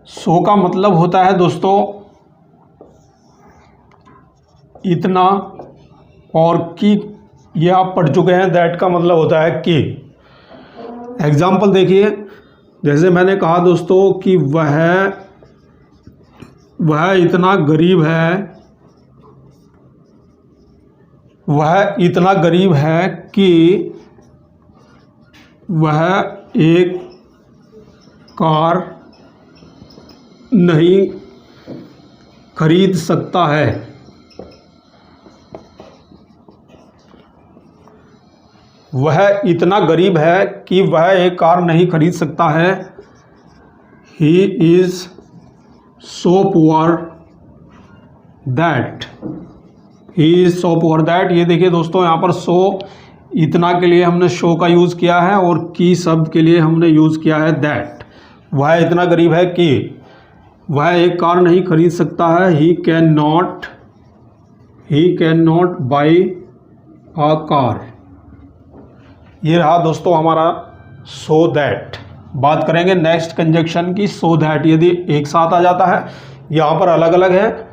शो का मतलब होता है दोस्तों इतना, और की ये आप पढ़ चुके हैं। दैट का मतलब होता है कि। एग्जाम्पल देखिए, जैसे मैंने कहा दोस्तों कि वह इतना गरीब है, वह इतना गरीब है कि वह एक कार नहीं खरीद सकता है। वह इतना गरीब है कि वह एक कार नहीं खरीद सकता है। He is so poor that, he is so poor that. ये देखिए दोस्तों, यहाँ पर सो इतना के लिए हमने शो का यूज़ किया है और की शब्द के लिए हमने यूज़ किया है दैट। वह इतना गरीब है कि वह एक कार नहीं खरीद सकता है। He can not by a car. ये रहा दोस्तों हमारा सो दैट। बात करेंगे नेक्स्ट कंजक्शन की, सो दैट यदि एक साथ आ जाता है, यहाँ पर अलग अलग है,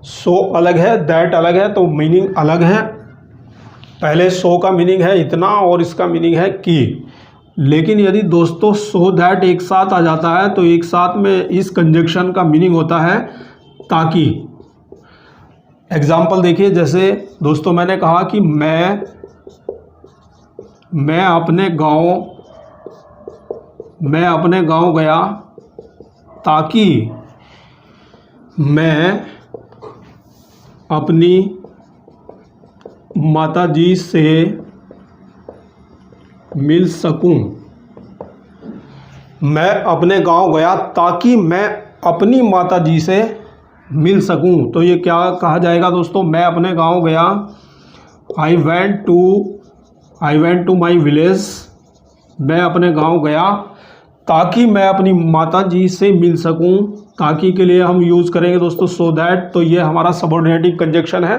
सो अलग है, दैट अलग है, तो मीनिंग अलग है। पहले सो का मीनिंग है इतना और इसका मीनिंग है कि। लेकिन यदि दोस्तों सो दैट एक साथ आ जाता है तो एक साथ में इस कंजक्शन का मीनिंग होता है ताकि। एग्जाम्पल देखिए, जैसे दोस्तों मैंने कहा कि मैं अपने गांव गया ताकि मैं अपनी माताजी से मिल सकूं। मैं अपने गांव गया ताकि मैं अपनी माताजी से मिल सकूं। तो ये क्या कहा जाएगा दोस्तों? मैं अपने गांव गया, I went to my village. मैं अपने गांव गया ताकि मैं अपनी माताजी से मिल सकूं। ताकि के लिए हम यूज़ करेंगे दोस्तों सो दैट। तो ये हमारा सबऑर्डिनेटिव कंजक्शन है,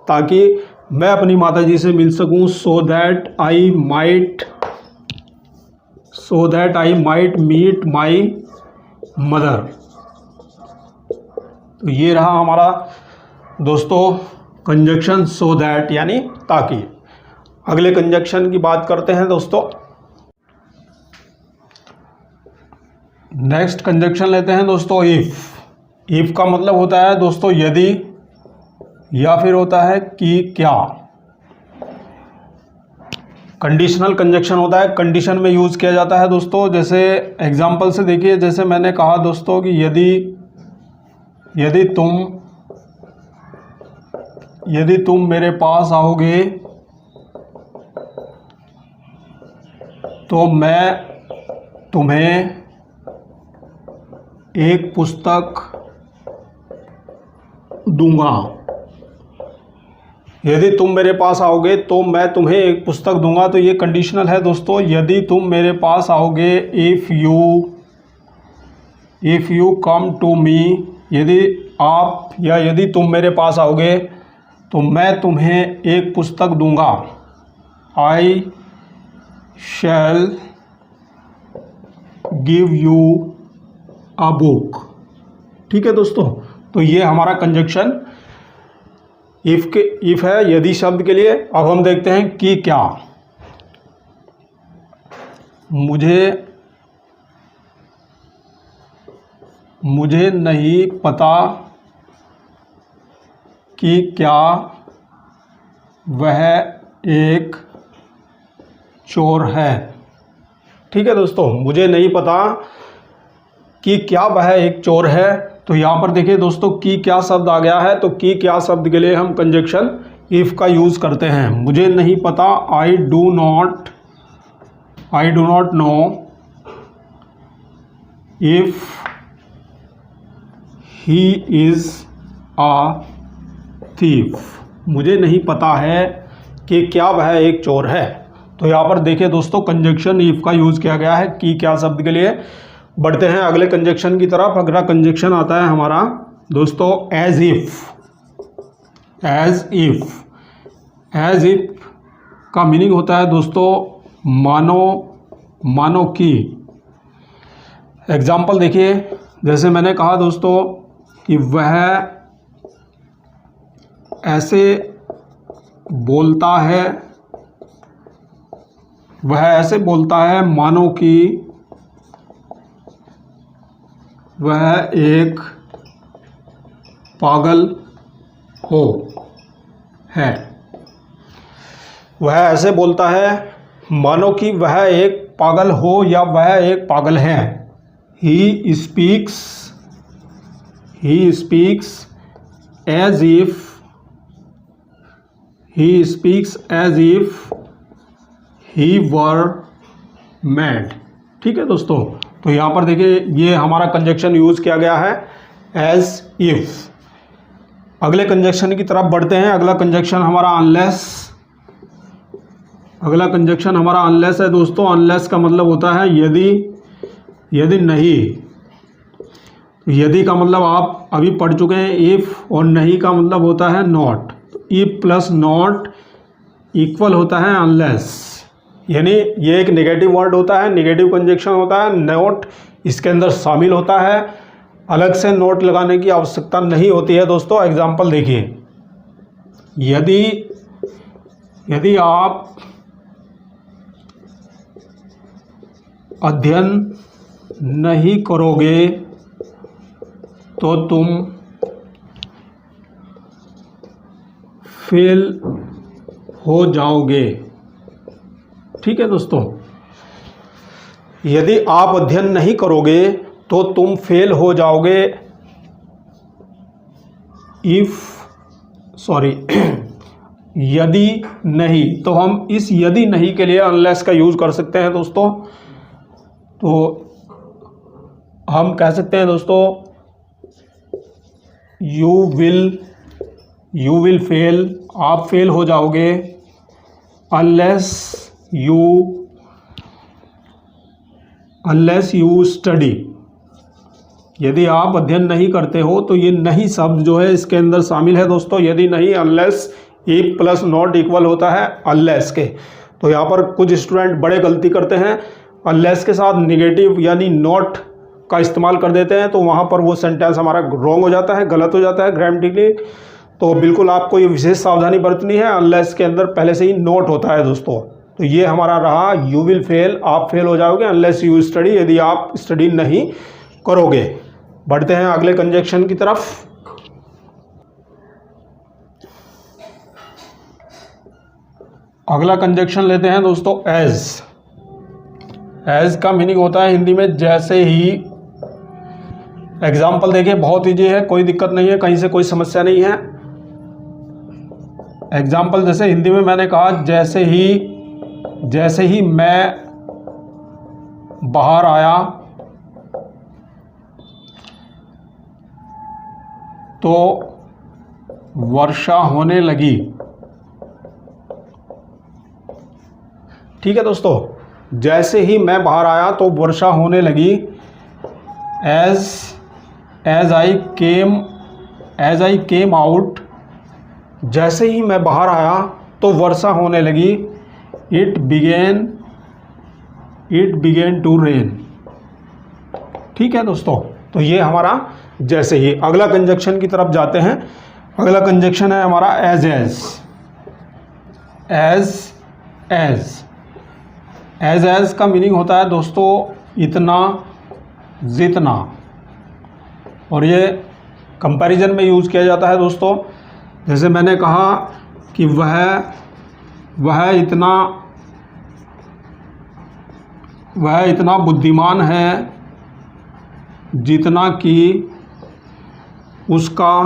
ताकि मैं अपनी माताजी से मिल सकूं। So that I might meet my mother. तो ये रहा हमारा दोस्तों कंजक्शन सो दैट यानी ताकि। अगले कंजक्शन की बात करते हैं दोस्तों। नेक्स्ट कंजक्शन लेते हैं दोस्तों इफ़ का मतलब होता है दोस्तों यदि, या फिर होता है कि क्या। कंडीशनल कंजक्शन होता है, कंडीशन में यूज़ किया जाता है दोस्तों। जैसे एग्जांपल से देखिए, जैसे मैंने कहा दोस्तों कि यदि तुम मेरे पास आओगे तो मैं तुम्हें एक पुस्तक दूंगा। यदि तुम मेरे पास आओगे तो मैं तुम्हें एक पुस्तक दूंगा। तो ये कंडीशनल है दोस्तों। यदि तुम मेरे पास आओगे, if you come to me, यदि तुम मेरे पास आओगे तो मैं तुम्हें एक पुस्तक दूंगा। I shall give you a book. ठीक है दोस्तों, तो ये हमारा कंजक्शन इफ है यदि शब्द के लिए। अब हम देखते हैं कि क्या। मुझे नहीं पता कि क्या वह एक चोर है। ठीक है दोस्तों, मुझे नहीं पता कि क्या वह एक चोर है। तो यहाँ पर देखिए दोस्तों कि क्या शब्द आ गया है। तो कि क्या शब्द के लिए हम कंजक्शन इफ़ का यूज़ करते हैं। मुझे नहीं पता, आई do not know if he is a thief. मुझे नहीं पता है कि क्या वह एक चोर है। तो यहाँ पर देखिए दोस्तों कंजक्शन इफ़ का यूज़ किया गया है कि क्या शब्द के लिए। बढ़ते हैं अगले कंजक्शन की तरफ। अगला कंजक्शन आता है हमारा दोस्तों एज इफ का मीनिंग होता है दोस्तों मानो कि। एग्जाम्पल देखिए, जैसे मैंने कहा दोस्तों कि वह ऐसे बोलता है मानो कि वह एक पागल है। वह ऐसे बोलता है मानो कि वह एक पागल हो या वह एक पागल है। He speaks as if he were mad. ठीक है दोस्तों, तो यहाँ पर देखिए ये हमारा कंजक्शन यूज़ किया गया है एज इफ। अगले कंजक्शन की तरफ बढ़ते हैं। अगला कंजक्शन हमारा अनलेस है दोस्तों। अनलेस का मतलब होता है यदि नहीं, यदि का मतलब आप अभी पढ़ चुके हैं इफ़, और नहीं का मतलब होता है not. If plus not equal होता है अनलेस, यानी ये एक नेगेटिव वर्ड होता है, नेगेटिव कंजक्शन होता है, नॉट इसके अंदर शामिल होता है, अलग से नोट लगाने की आवश्यकता नहीं होती है। दोस्तों एग्जाम्पल देखिए, यदि आप अध्ययन नहीं करोगे तो तुम फेल हो जाओगे। ठीक है दोस्तों, यदि आप अध्ययन नहीं करोगे तो तुम फेल हो जाओगे। यदि नहीं, तो हम इस यदि नहीं के लिए अनलेस का यूज कर सकते हैं दोस्तों। तो हम कह सकते हैं दोस्तों, यू विल फेल, आप फेल हो जाओगे, अनलेस यू स्टडी। यदि आप अध्ययन नहीं करते हो तो ये नहीं शब्द जो है इसके अंदर शामिल है दोस्तों। यदि नहीं, unless, if plus not equal होता है अनलेस के। तो यहाँ पर कुछ स्टूडेंट बड़े गलती करते हैं, अनलेस के साथ निगेटिव यानी नॉट का इस्तेमाल कर देते हैं, तो वहाँ पर वो सेंटेंस हमारा रॉन्ग हो जाता है, गलत हो जाता है ग्रामेटिकली। तो बिल्कुल आपको ये विशेष सावधानी बरतनी है, अनलेस के अंदर पहले से ही नॉट होता है दोस्तों। तो ये हमारा रहा यू विल फेल, आप फेल हो जाओगे, अनलेस यू स्टडी, यदि आप स्टडी नहीं करोगे। बढ़ते हैं अगले कंजक्शन की तरफ। अगला कंजक्शन लेते हैं दोस्तों एज। एज का मीनिंग होता है हिंदी में जैसे ही। एग्जाम्पल देखिए, बहुत ईजी है, कोई दिक्कत नहीं है, कहीं से कोई समस्या नहीं है। एग्जाम्पल जैसे हिंदी में मैंने कहा जैसे ही मैं बाहर आया तो वर्षा होने लगी। ठीक है दोस्तों, जैसे ही मैं बाहर आया तो वर्षा होने लगी। एज आई केम आउट, जैसे ही मैं बाहर आया तो वर्षा होने लगी। It began to rain. ठीक है दोस्तों, तो ये हमारा जैसे ही। अगला कंजक्शन की तरफ जाते हैं। अगला कंजक्शन है हमारा एज का मीनिंग होता है दोस्तों इतना, जितना, और ये कंपैरिजन में यूज़ किया जाता है दोस्तों। जैसे मैंने कहा कि वह इतना बुद्धिमान है जितना कि उसका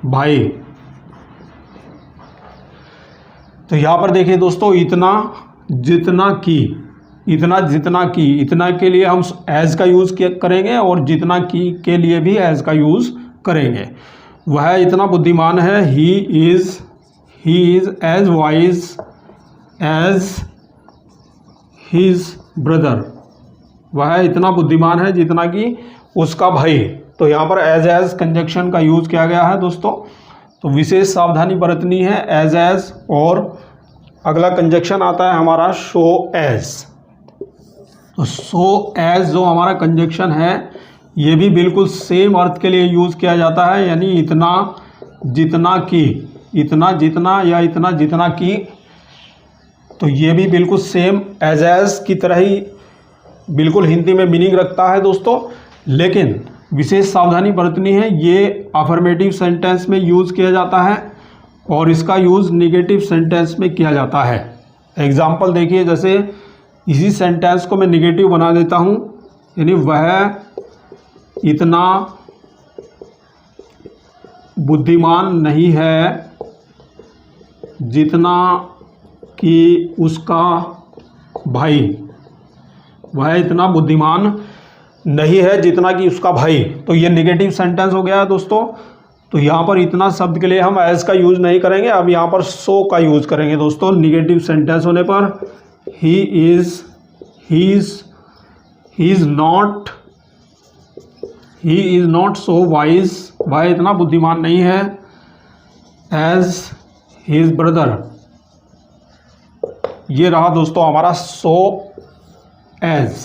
भाई। तो यहाँ पर देखिए दोस्तों, इतना जितना की, इतना के लिए हम एज का यूज़ करेंगे और जितना की के लिए भी एज का यूज़ करेंगे। वह इतना बुद्धिमान है, he is as wise as his brother. वह इतना बुद्धिमान है जितना कि उसका भाई। तो यहाँ पर एज कंजक्शन का यूज़ किया गया है दोस्तों। तो विशेष सावधानी बरतनी है एज। और अगला कंजक्शन आता है हमारा शो एज। तो शो एज जो हमारा कंजक्शन है, ये भी बिल्कुल सेम अर्थ के लिए यूज़ किया जाता है, यानी इतना, जितना की, इतना, जितना या इतना, जितना की। तो ये भी बिल्कुल सेम एज की तरह ही बिल्कुल हिंदी में मीनिंग रखता है दोस्तों। लेकिन विशेष सावधानी बरतनी है, ये अफर्मेटिव सेंटेंस में यूज़ किया जाता है और इसका यूज़ नेगेटिव सेंटेंस में किया जाता है। एग्जाम्पल देखिए, जैसे इसी सेंटेंस को मैं नेगेटिव बना देता हूँ, यानी वह इतना बुद्धिमान नहीं है जितना कि उसका भाई। वह इतना बुद्धिमान नहीं है जितना कि उसका भाई। तो ये नेगेटिव सेंटेंस हो गया है दोस्तों। तो यहाँ पर इतना शब्द के लिए हम एज का यूज़ नहीं करेंगे, अब यहाँ पर सो का यूज़ करेंगे दोस्तों। नेगेटिव सेंटेंस होने पर ही he is not so wise, वह इतना बुद्धिमान नहीं है, एज हिज ब्रदर। ये रहा दोस्तों हमारा सो एज,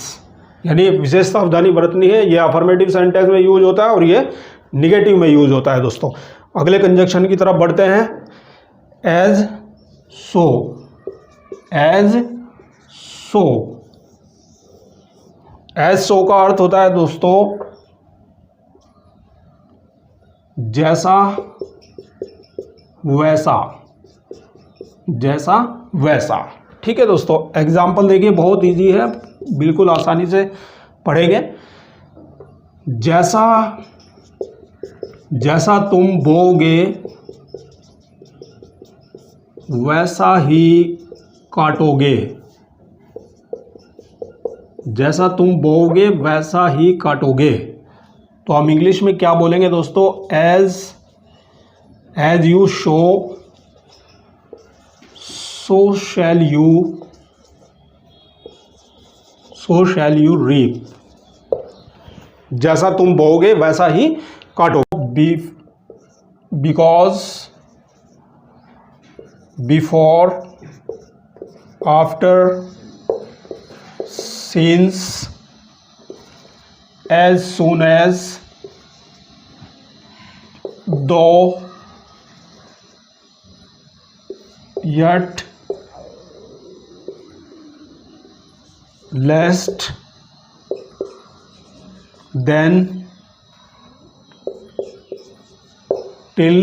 यानी विशेष सावधानी बरतनी है। ये अफर्मेटिव सेंटेंस में यूज होता है और ये निगेटिव में यूज होता है दोस्तों। अगले कंजक्शन की तरफ बढ़ते हैं। एज सो, एज सो, एज सो का अर्थ होता है दोस्तों जैसा वैसा, जैसा वैसा। ठीक है दोस्तों, एग्जाम्पल देखिए, बहुत इजी है, बिल्कुल आसानी से पढ़ेंगे। जैसा जैसा तुम बोओगे वैसा ही काटोगे, जैसा तुम बोओगे वैसा ही काटोगे। तो हम इंग्लिश में क्या बोलेंगे दोस्तों? As you sow so shall you reap. जैसा तुम बोओगे वैसा ही काटो। Because, before, after, since, as soon as, though, yet, lest, then, till,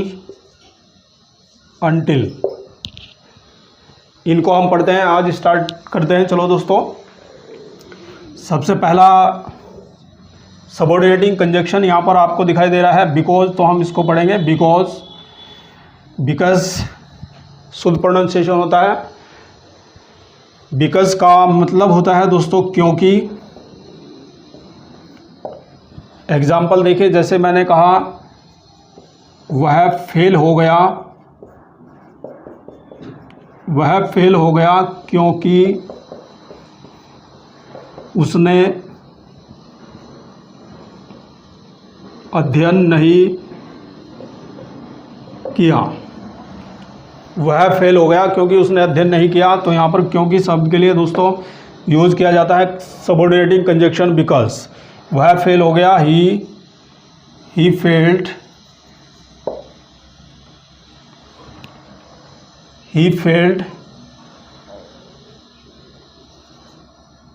until। इनको हम पढ़ते हैं, आज स्टार्ट करते हैं। चलो दोस्तों, सबसे पहला सबऑर्डिनेटिंग कंजक्शन यहाँ पर आपको दिखाई दे रहा है बिकॉज, तो हम इसको पढ़ेंगे बिकॉज शुद्ध प्रोनाउंसिएशन होता है। बिकॉज का मतलब होता है दोस्तों क्योंकि। एग्जाम्पल देखिए, जैसे मैंने कहा वह फेल हो गया क्योंकि उसने अध्ययन नहीं किया। वह फेल हो गया क्योंकि उसने अध्ययन नहीं किया। तो यहाँ पर क्योंकि शब्द के लिए दोस्तों यूज किया जाता है सबऑर्डिनेटिंग कंजक्शन बिकॉज। वह फेल हो गया, he failed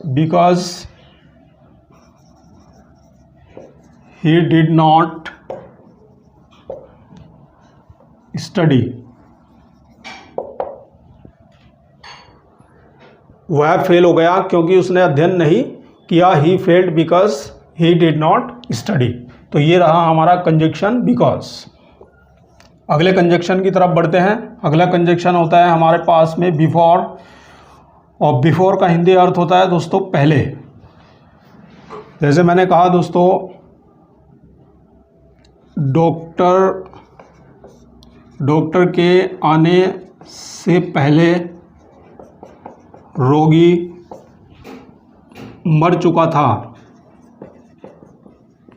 because he did not study। वह फेल हो गया क्योंकि उसने अध्ययन नहीं किया। he failed because he did not study। तो ये रहा हमारा कंजक्शन बिकॉज। अगले कंजक्शन की तरफ बढ़ते हैं। अगला कंजक्शन होता है हमारे पास में बिफोर, और बिफोर का हिंदी अर्थ होता है दोस्तों पहले। जैसे मैंने कहा दोस्तों, डॉक्टर के आने से पहले रोगी मर चुका था।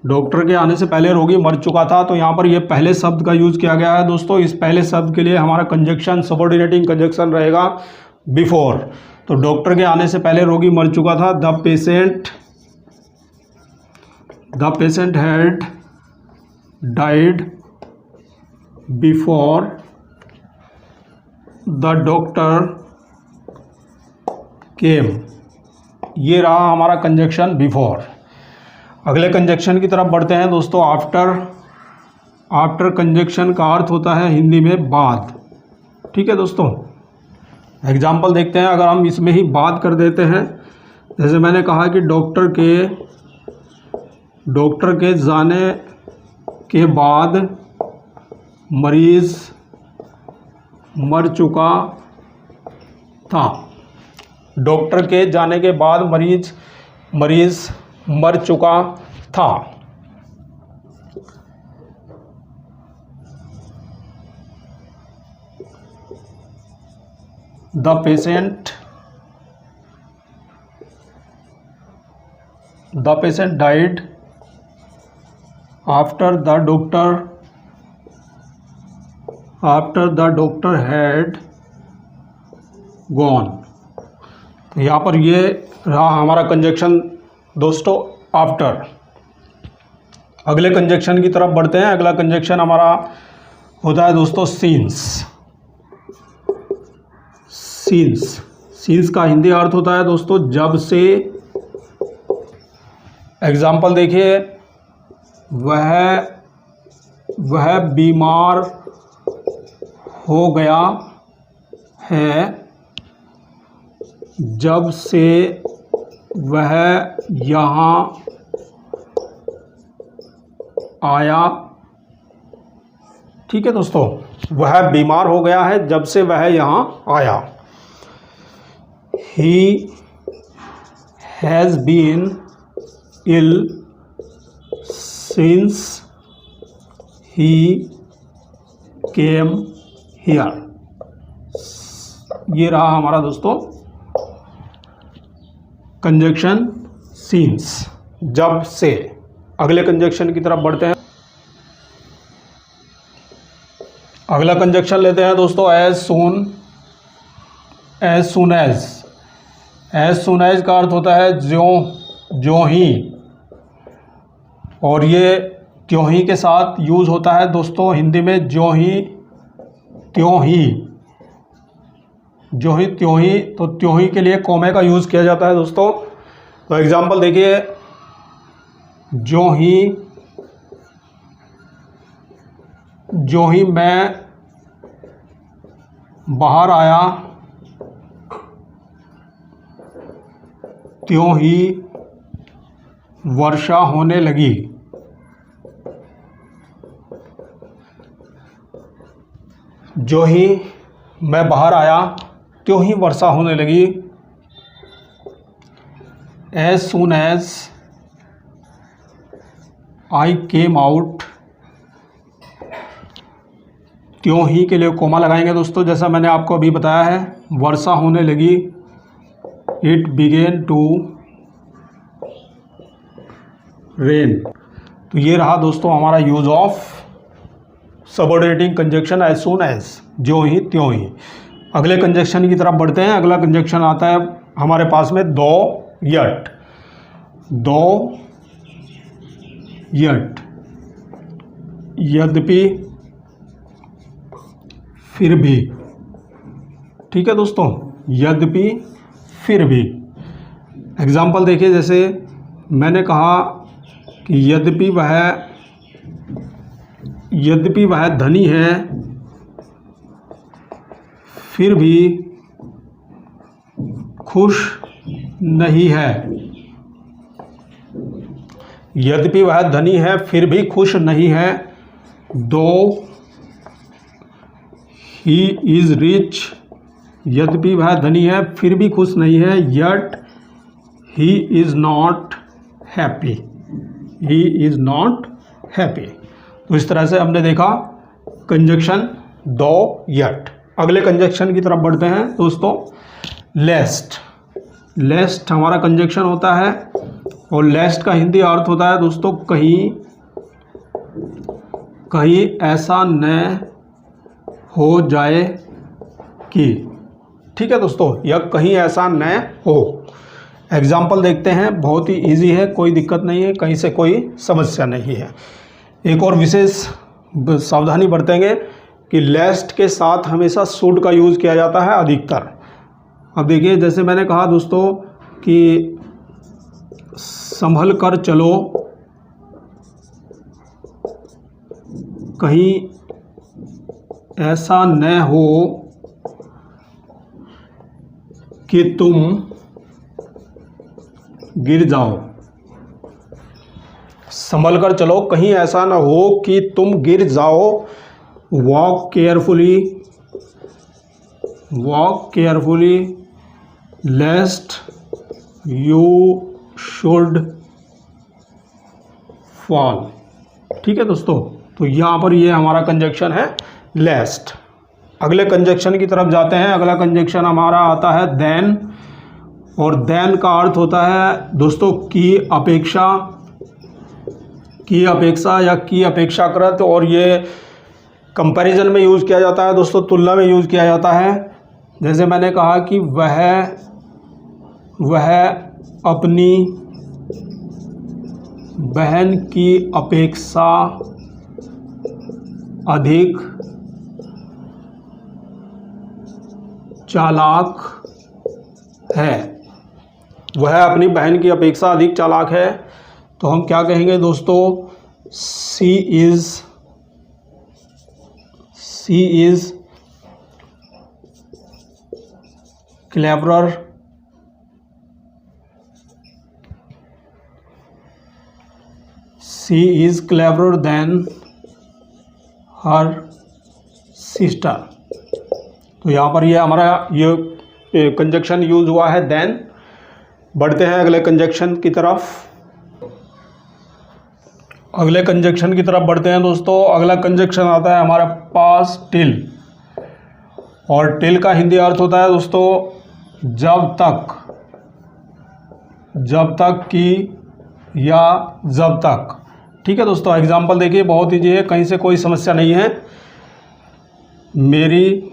डॉक्टर के आने से पहले रोगी मर चुका था। तो यहाँ पर ये पहले शब्द का यूज किया गया है दोस्तों। इस पहले शब्द के लिए हमारा कंजक्शन सबऑर्डिनेटिंग कंजक्शन रहेगा बिफोर। तो डॉक्टर के आने से पहले रोगी मर चुका था। The patient had died before the doctor came। ये रहा हमारा कंजक्शन बिफोर। अगले कंजक्शन की तरफ बढ़ते हैं दोस्तों। आफ्टर कंजक्शन का अर्थ होता है हिंदी में बाद। ठीक है दोस्तों, एग्जाम्पल देखते हैं। अगर हम इसमें ही बात कर देते हैं, जैसे मैंने कहा कि डॉक्टर के जाने के बाद मरीज मर चुका था। डॉक्टर के जाने के बाद मरीज मर चुका था। The the patient died after the doctor had gone. तो यहाँ पर ये रहा हमारा कंजक्शन दोस्तों आफ्टर। अगले कंजक्शन की तरफ बढ़ते हैं। अगला कंजक्शन हमारा होता है दोस्तों सीन्स। सीन्स का हिंदी अर्थ होता है दोस्तों जब से। एग्जाम्पल देखिए, वह बीमार हो गया है जब से वह यहाँ आया। ठीक है दोस्तों, वह बीमार हो गया है जब से वह यहाँ आया। He has been ill since he came here। ये रहा हमारा दोस्तों कंजक्शन सीन्स, जब से। अगले कंजक्शन की तरफ बढ़ते हैं। अगला कंजक्शन लेते हैं दोस्तों as soon as. As soon as का अर्थ होता है जो ही, और ये त्यों ही के साथ यूज़ होता है दोस्तों हिंदी में। जो ही त्यों ही, तो त्यों ही के लिए कॉमे का यूज़ किया जाता है दोस्तों। तो एग्जांपल देखिए, जो ही मैं बाहर आया त्यों ही वर्षा होने लगी। जो ही मैं बाहर आया त्यों ही वर्षा होने लगी। As soon as I came out, त्यों ही के लिए कोमा लगाएंगे दोस्तों, जैसा मैंने आपको अभी बताया है। वर्षा होने लगी, इट बिगेन टू रेन। तो ये रहा दोस्तों हमारा use of subordinating conjunction as soon as, जो ही त्यों ही। अगले कंजक्शन की तरफ बढ़ते हैं। अगला कंजक्शन आता है हमारे पास में दो यट। यद्यपि, फिर भी। ठीक है दोस्तों, यद्यपि फिर भी। एग्जाम्पल देखिए, जैसे मैंने कहा कि यद्यपि वह धनी है फिर भी खुश नहीं है। यद्यपि वह धनी है फिर भी खुश नहीं है। दो ही इज रिच, यद्यपि वह धनी है फिर भी खुश नहीं है। Yet he is not happy, तो इस तरह से हमने देखा कंजक्शन दो यट। अगले कंजक्शन की तरफ बढ़ते हैं दोस्तों। लेस्ट हमारा कंजक्शन होता है, और लेस्ट का हिंदी अर्थ होता है दोस्तों कहीं ऐसा न हो जाए कि। ठीक है दोस्तों, या कहीं ऐसा न हो। एग्जाम्पल देखते हैं, बहुत ही इजी है, कोई दिक्कत नहीं है, कहीं से कोई समस्या नहीं है। एक और विशेष सावधानी बरतेंगे कि लेस्ट के साथ हमेशा शुड का यूज़ किया जाता है अधिकतर। अब देखिए, जैसे मैंने कहा दोस्तों कि संभल कर चलो, कहीं ऐसा न हो कि तुम गिर जाओ। संभल कर चलो, कहीं ऐसा ना हो कि तुम गिर जाओ। Walk carefully लेस्ट you should fall. ठीक है दोस्तों, तो यहाँ पर ये हमारा कंजक्शन है लेस्ट। अगले कंजक्शन की तरफ जाते हैं। अगला कंजक्शन हमारा आता है देन और देन का अर्थ होता है दोस्तों की अपेक्षा या की अपेक्षाकृत, और ये कंपैरिजन में यूज़ किया जाता है दोस्तों, तुलना में यूज़ किया जाता है। जैसे मैंने कहा कि वह अपनी बहन की अपेक्षा अधिक चालाक है। वह अपनी बहन की अपेक्षा अधिक चालाक है, तो हम क्या कहेंगे दोस्तों, she is cleverer than her sister. तो यहाँ पर ये हमारा ये कंजक्शन यूज हुआ है देन। बढ़ते हैं अगले कंजक्शन की तरफ। बढ़ते हैं दोस्तों। अगला कंजक्शन आता है हमारे पास टिल, और टिल का हिंदी अर्थ होता है दोस्तों जब तक कि या जब तक। ठीक है दोस्तों, एग्जाम्पल देखिए, बहुत ईजी है, कहीं से कोई समस्या नहीं है। मेरी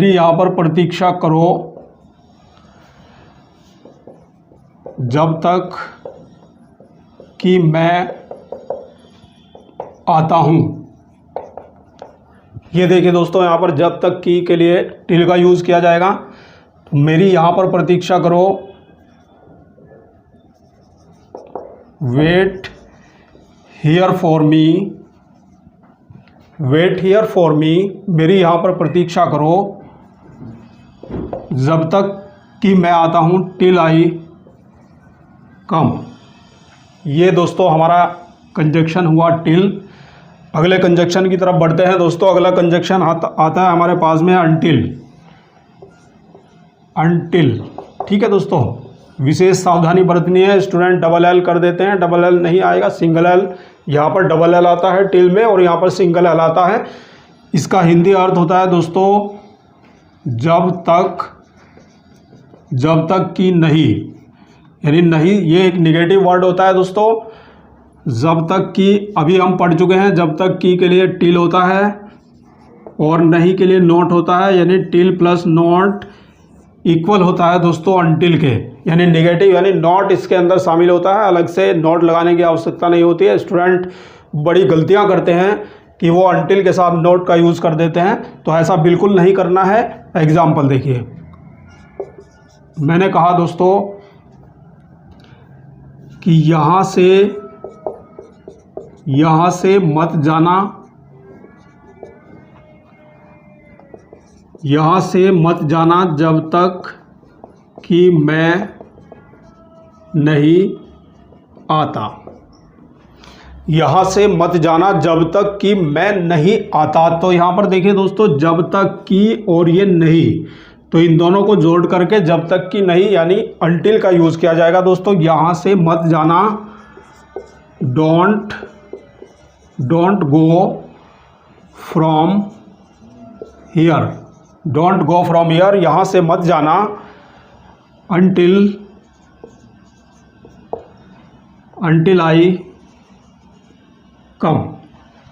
यहाँ पर प्रतीक्षा करो जब तक कि मैं आता हूँ। ये देखिए दोस्तों, यहाँ पर जब तक की के लिए टिल का यूज़ किया जाएगा। मेरी यहाँ पर प्रतीक्षा करो, वेट हियर फॉर मी, मेरी यहाँ पर प्रतीक्षा करो जब तक कि मैं आता हूँ, टिल आई कम। ये दोस्तों हमारा कंजक्शन हुआ टिल। अगले कंजक्शन की तरफ बढ़ते हैं दोस्तों। अगला कंजक्शन आता है हमारे पास में अनटिल। ठीक है दोस्तों, विशेष सावधानी बरतनी है। स्टूडेंट डबल एल कर देते हैं, डबल एल नहीं आएगा, सिंगल एल। यहाँ पर डबल एल आता है टिल में, और यहाँ पर सिंगल एल आता है। इसका हिंदी अर्थ होता है दोस्तों जब तक कि नहीं, यानी नहीं, ये एक निगेटिव वर्ड होता है दोस्तों। जब तक कि अभी हम पढ़ चुके हैं, जब तक की के लिए टिल होता है और नहीं के लिए नॉट होता है, यानी टिल प्लस नॉट इक्वल होता है दोस्तों अनटिल के, यानी नेगेटिव, यानी नॉट इसके अंदर शामिल होता है। अलग से नॉट लगाने की आवश्यकता नहीं होती है। स्टूडेंट बड़ी गलतियां करते हैं कि वो अनटिल के साथ नॉट का यूज़ कर देते हैं, तो ऐसा बिल्कुल नहीं करना है। एग्जाम्पल देखिए, मैंने कहा दोस्तों कि यहाँ से मत जाना जब तक कि मैं नहीं आता। यहाँ से मत जाना जब तक कि मैं नहीं आता। तो यहाँ पर देखिए दोस्तों, जब तक कि और ये नहीं, तो इन दोनों को जोड़ करके जब तक कि नहीं यानी अनटिल का यूज़ किया जाएगा दोस्तों। यहाँ से मत जाना, डोंट गो फ्रॉम हियर, यहाँ से मत जाना अनटिल आई कम।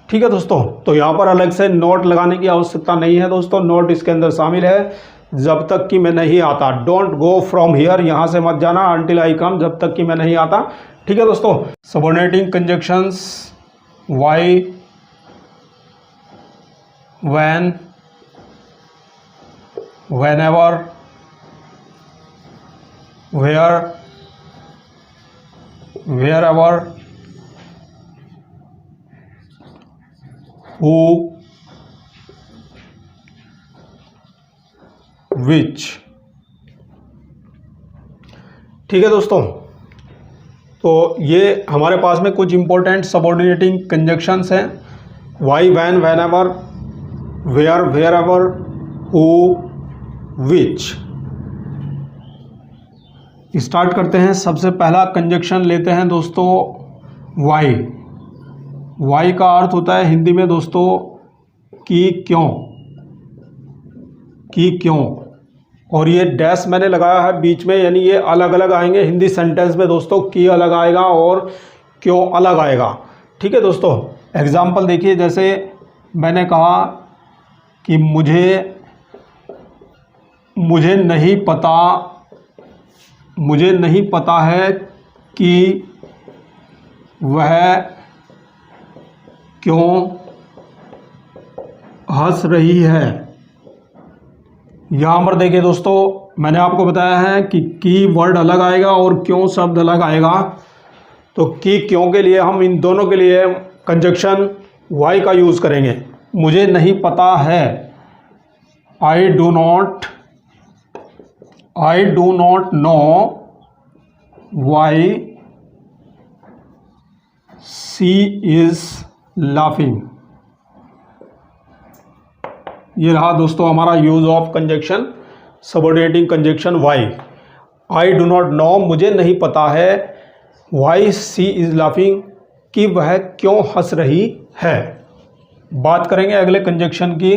ठीक है दोस्तों, तो यहाँ पर अलग से नोट लगाने की आवश्यकता नहीं है दोस्तों, नोट इसके अंदर शामिल है। जब तक कि मैं नहीं आता, डोंट गो फ्रॉम हियर, यहाँ से मत जाना अनटिल आई कम, जब तक कि मैं नहीं आता। ठीक है दोस्तों, subordinating conjunctions why, when, whenever, where, wherever, who, which। ठीक है दोस्तों, तो ये हमारे पास में कुछ इंपॉर्टेंट सबऑर्डिनेटिंग कंजक्शंस हैं। Why, when, whenever, where, wherever, who, which। Start करते हैं। सबसे पहला कंजक्शन लेते हैं दोस्तों वाई। वाई का अर्थ होता है हिंदी में दोस्तों कि क्यों, कि क्यों। और ये डैश मैंने लगाया है बीच में, यानी ये अलग अलग आएंगे हिंदी सेंटेंस में दोस्तों। की अलग आएगा और क्यों अलग आएगा। ठीक है दोस्तों, एग्जाम्पल देखिए, जैसे मैंने कहा कि मुझे नहीं पता है कि वह क्यों हंस रही है। यहाँ पर देखिए दोस्तों, मैंने आपको बताया है कि वर्ड अलग आएगा और क्यों शब्द अलग आएगा। तो की क्यों के लिए हम इन दोनों के लिए कंजक्शन वाई का यूज़ करेंगे। मुझे नहीं पता है, I do not know why she is laughing. ये रहा दोस्तों हमारा use of conjunction, subordinating conjunction why. I do not know, मुझे नहीं पता है, वाई शी इज़ लाफिंग, कि वह क्यों हंस रही है। बात करेंगे अगले कंजक्शन की।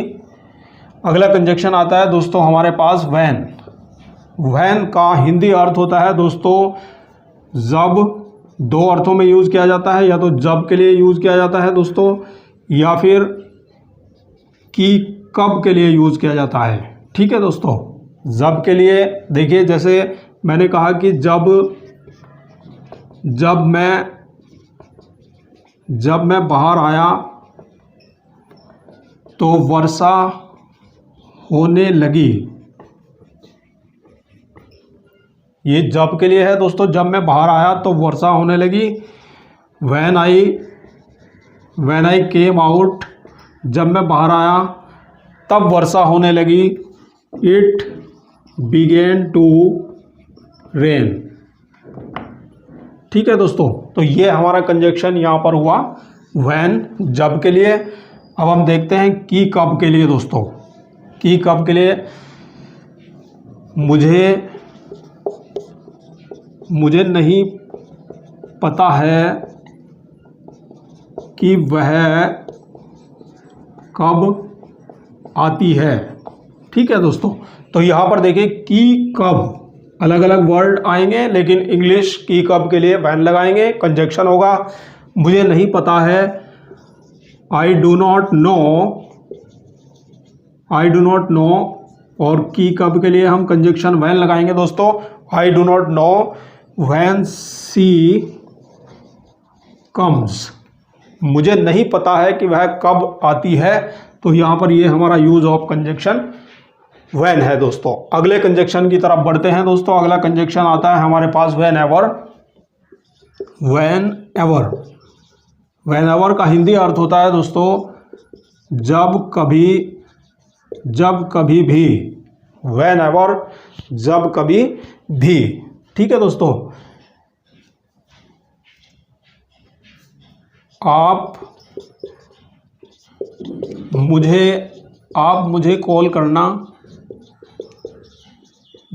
अगला कंजक्शन आता है दोस्तों हमारे पास व्हेन। व्हेन का हिंदी अर्थ होता है दोस्तों जब। दो अर्थों में यूज़ किया जाता है, या तो जब के लिए यूज़ किया जाता है दोस्तों, या फिर कि कब के लिए यूज़ किया जाता है। ठीक है दोस्तों, जब के लिए देखिए, जैसे मैंने कहा कि जब मैं बाहर आया तो वर्षा होने लगी। ये जब के लिए है दोस्तों, जब मैं बाहर आया तो वर्षा होने लगी। व्हेन आई केम आउट, जब मैं बाहर आया तब वर्षा होने लगी। It began to rain. ठीक है दोस्तों, तो ये हमारा कंजक्शन यहाँ पर हुआ व्हेन, जब के लिए। अब हम देखते हैं कि कब के लिए दोस्तों। कि कब के लिए, मुझे नहीं पता है कि वह कब आती है। ठीक है दोस्तों, तो यहाँ पर देखिए कि कब अलग अलग वर्ड आएंगे, लेकिन इंग्लिश की कब के लिए व्हेन लगाएंगे। कंजक्शन होगा मुझे नहीं पता है, आई डू नॉट नो। और की कब के लिए हम कंजक्शन व्हेन लगाएंगे दोस्तों। I do not know when she comes, मुझे नहीं पता है कि वह कब आती है। तो यहाँ पर ये हमारा यूज ऑफ कंजक्शन व्हेन है दोस्तों। अगले कंजक्शन की तरफ बढ़ते हैं दोस्तों। अगला कंजक्शन आता है हमारे पास व्हेन एवर का हिंदी अर्थ होता है दोस्तों जब कभी भी। व्हेन एवर, जब कभी भी। ठीक है दोस्तों, आप मुझे कॉल करना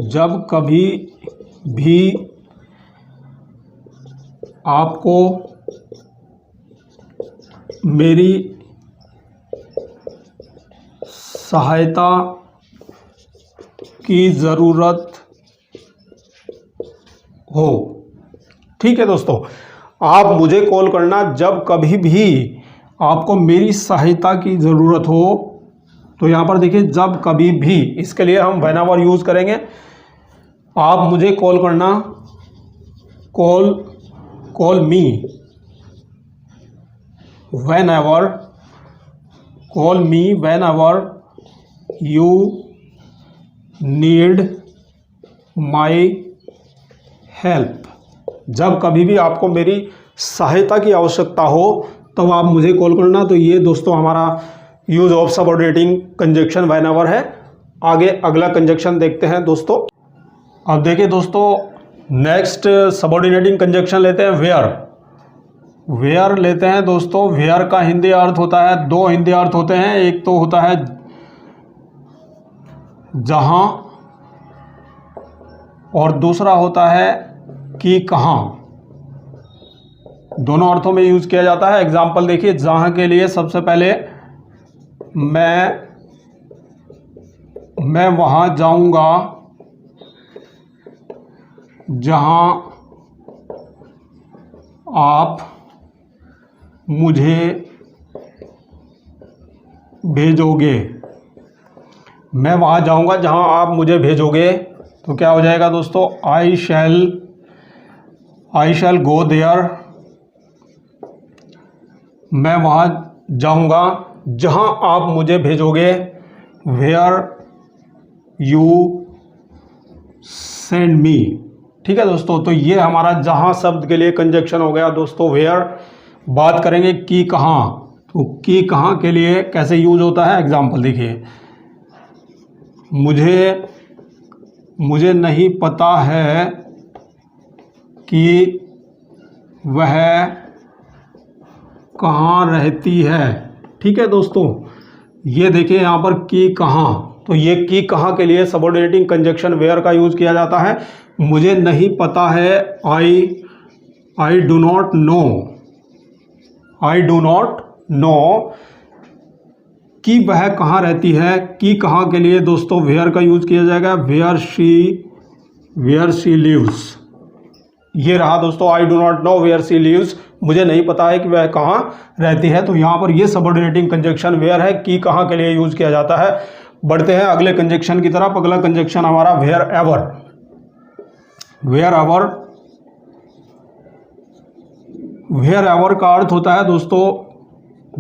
जब कभी भी आपको मेरी सहायता की ज़रूरत हो। ठीक है दोस्तों, आप मुझे कॉल करना जब कभी भी आपको मेरी सहायता की ज़रूरत हो। तो यहाँ पर देखिए जब कभी भी, इसके लिए हम व्हेन एवर यूज़ करेंगे। आप मुझे कॉल करना, call me when ever you need my help. जब कभी भी आपको मेरी सहायता की आवश्यकता हो तब आप मुझे कॉल करना। तो ये दोस्तों हमारा use of subordinating conjunction when ever है। आगे अगला कंजक्शन देखते हैं दोस्तों। अब देखिए दोस्तों, नेक्स्ट सबऑर्डिनेटिंग कंजक्शन लेते हैं वेयर लेते हैं दोस्तों। वेयर का हिंदी अर्थ होता है, दो हिंदी अर्थ होते हैं। एक तो होता है जहां, और दूसरा होता है कि कहां। दोनों अर्थों में यूज़ किया जाता है। एग्जाम्पल देखिए, जहाँ के लिए सबसे पहले मैं वहाँ जाऊँगा जहाँ आप मुझे भेजोगे। मैं वहाँ जाऊँगा जहाँ आप मुझे भेजोगे, तो क्या हो जाएगा दोस्तों, आई शैल गो देयर। मैं वहाँ जाऊँगा जहाँ आप मुझे भेजोगे, वेयर यू सेंड मी। ठीक है दोस्तों, तो ये हमारा जहाँ शब्द के लिए कंजक्शन हो गया दोस्तों, वेयर। बात करेंगे कि कहाँ, तो कि कहाँ के लिए कैसे यूज होता है। एग्जाम्पल देखिए, मुझे नहीं पता है कि वह कहाँ रहती है। ठीक है दोस्तों, ये देखिए यहाँ पर कि कहाँ, तो ये कि कहाँ के लिए सबऑर्डिनेटिंग कंजक्शन वेयर का यूज किया जाता है। मुझे नहीं पता है, आई डू नॉट नो कि वह कहाँ रहती है। कि कहाँ के लिए दोस्तों वेयर का यूज किया जाएगा, वेयर शी लिव्स। ये रहा दोस्तों, I do not know where she lives, मुझे नहीं पता है कि वह कहाँ रहती है। तो यहाँ पर ये सबऑर्डिनेटिंग कंजक्शन वेयर है, कि कहाँ के लिए यूज किया जाता है। बढ़ते हैं अगले कंजक्शन की तरफ। अगला कंजक्शन हमारा वेयर एवर का अर्थ होता है दोस्तों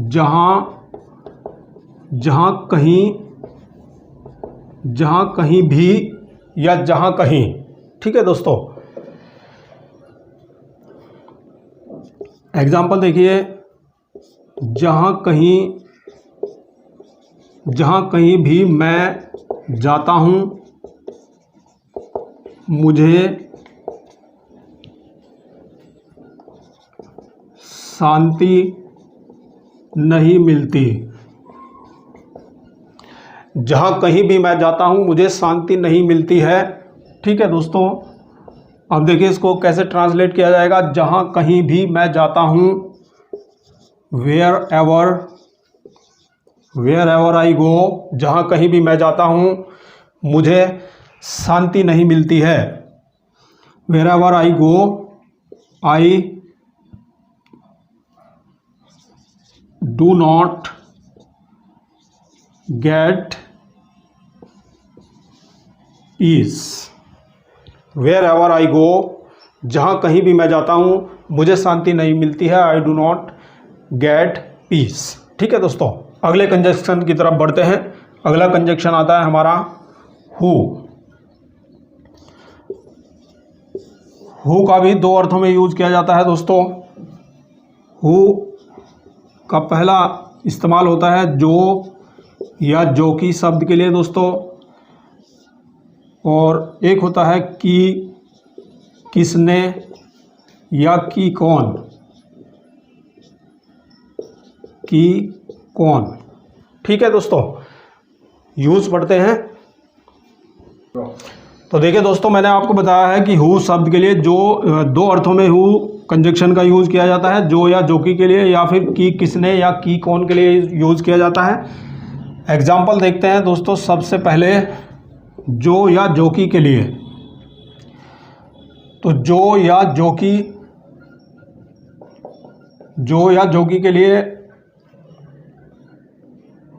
जहाँ कहीं भी या जहाँ कहीं। ठीक है दोस्तों, एग्जाम्पल देखिए, जहाँ कहीं भी मैं जाता हूँ मुझे शांति नहीं मिलती। जहाँ कहीं भी मैं जाता हूँ मुझे शांति नहीं मिलती है। ठीक है दोस्तों, अब देखिए इसको कैसे ट्रांसलेट किया जाएगा। जहाँ कहीं भी मैं जाता हूँ, वेयर एवर आई गो, जहाँ कहीं भी मैं जाता हूँ मुझे शांति नहीं मिलती है। Wherever I go, I do not get peace. Wherever I go, जहाँ कहीं भी मैं जाता हूँ मुझे शांति नहीं मिलती है। I do not get piece. ठीक है दोस्तों, अगले कंजक्शन की तरफ बढ़ते हैं। अगला कंजक्शन आता है हमारा हु का भी दो अर्थों में यूज किया जाता है दोस्तों। हु का पहला इस्तेमाल होता है जो या जो की शब्द के लिए दोस्तों, और एक होता है कि, किसने या कि कौन। ठीक है दोस्तों, यूज पढ़ते हैं। तो देखिए दोस्तों, मैंने आपको बताया है कि हु शब्द के लिए जो दो अर्थों में हु कंजक्शन का यूज किया जाता है, जो या जो की के लिए, या फिर कि किसने या कि कौन के लिए यूज किया जाता है। एग्जाम्पल देखते हैं दोस्तों। सबसे पहले जो या जो की के लिए, तो जो या जो की के लिए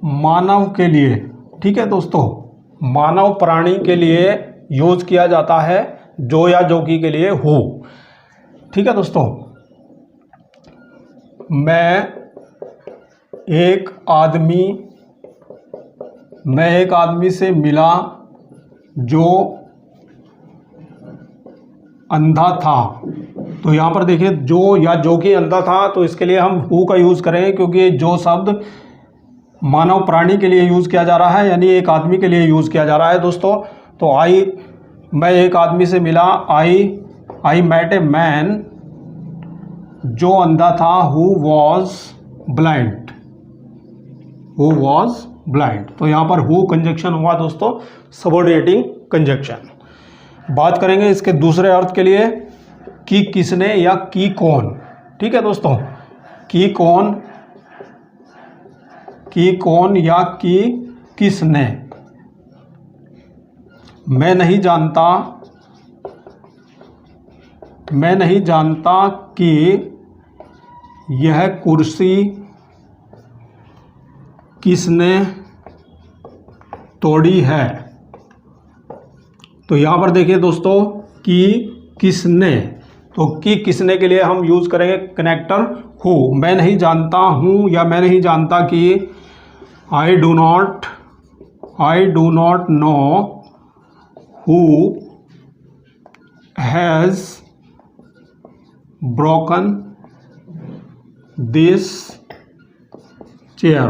मानव के लिए। ठीक है दोस्तों, मानव प्राणी के लिए यूज किया जाता है जो या जो की के लिए हु। ठीक है दोस्तों, मैं एक आदमी से मिला जो अंधा था। तो यहाँ पर देखिए, जो या जो कि अंधा था, तो इसके लिए हम हु का यूज़ करेंगे, क्योंकि जो शब्द मानव प्राणी के लिए यूज़ किया जा रहा है, यानी एक आदमी के लिए यूज़ किया जा रहा है दोस्तों। तो मैं एक आदमी से मिला, आई मेट ए मैन जो अंधा था, हु वॉज ब्लाइंड। तो यहाँ पर हु कंजक्शन हुआ दोस्तों, सबऑर्डिनेटिंग कंजक्शन। बात करेंगे इसके दूसरे अर्थ के लिए, कि किसने या कि कौन। ठीक है दोस्तों, कि कौन या कि किसने। मैं नहीं जानता कि यह कुर्सी किसने तोड़ी है। तो यहाँ पर देखिए दोस्तों, कि किसने, तो कि किसने के लिए हम यूज़ करेंगे कनेक्टर हु। मैं नहीं जानता हूँ या मैं नहीं जानता कि आई do not know who has broken this chair.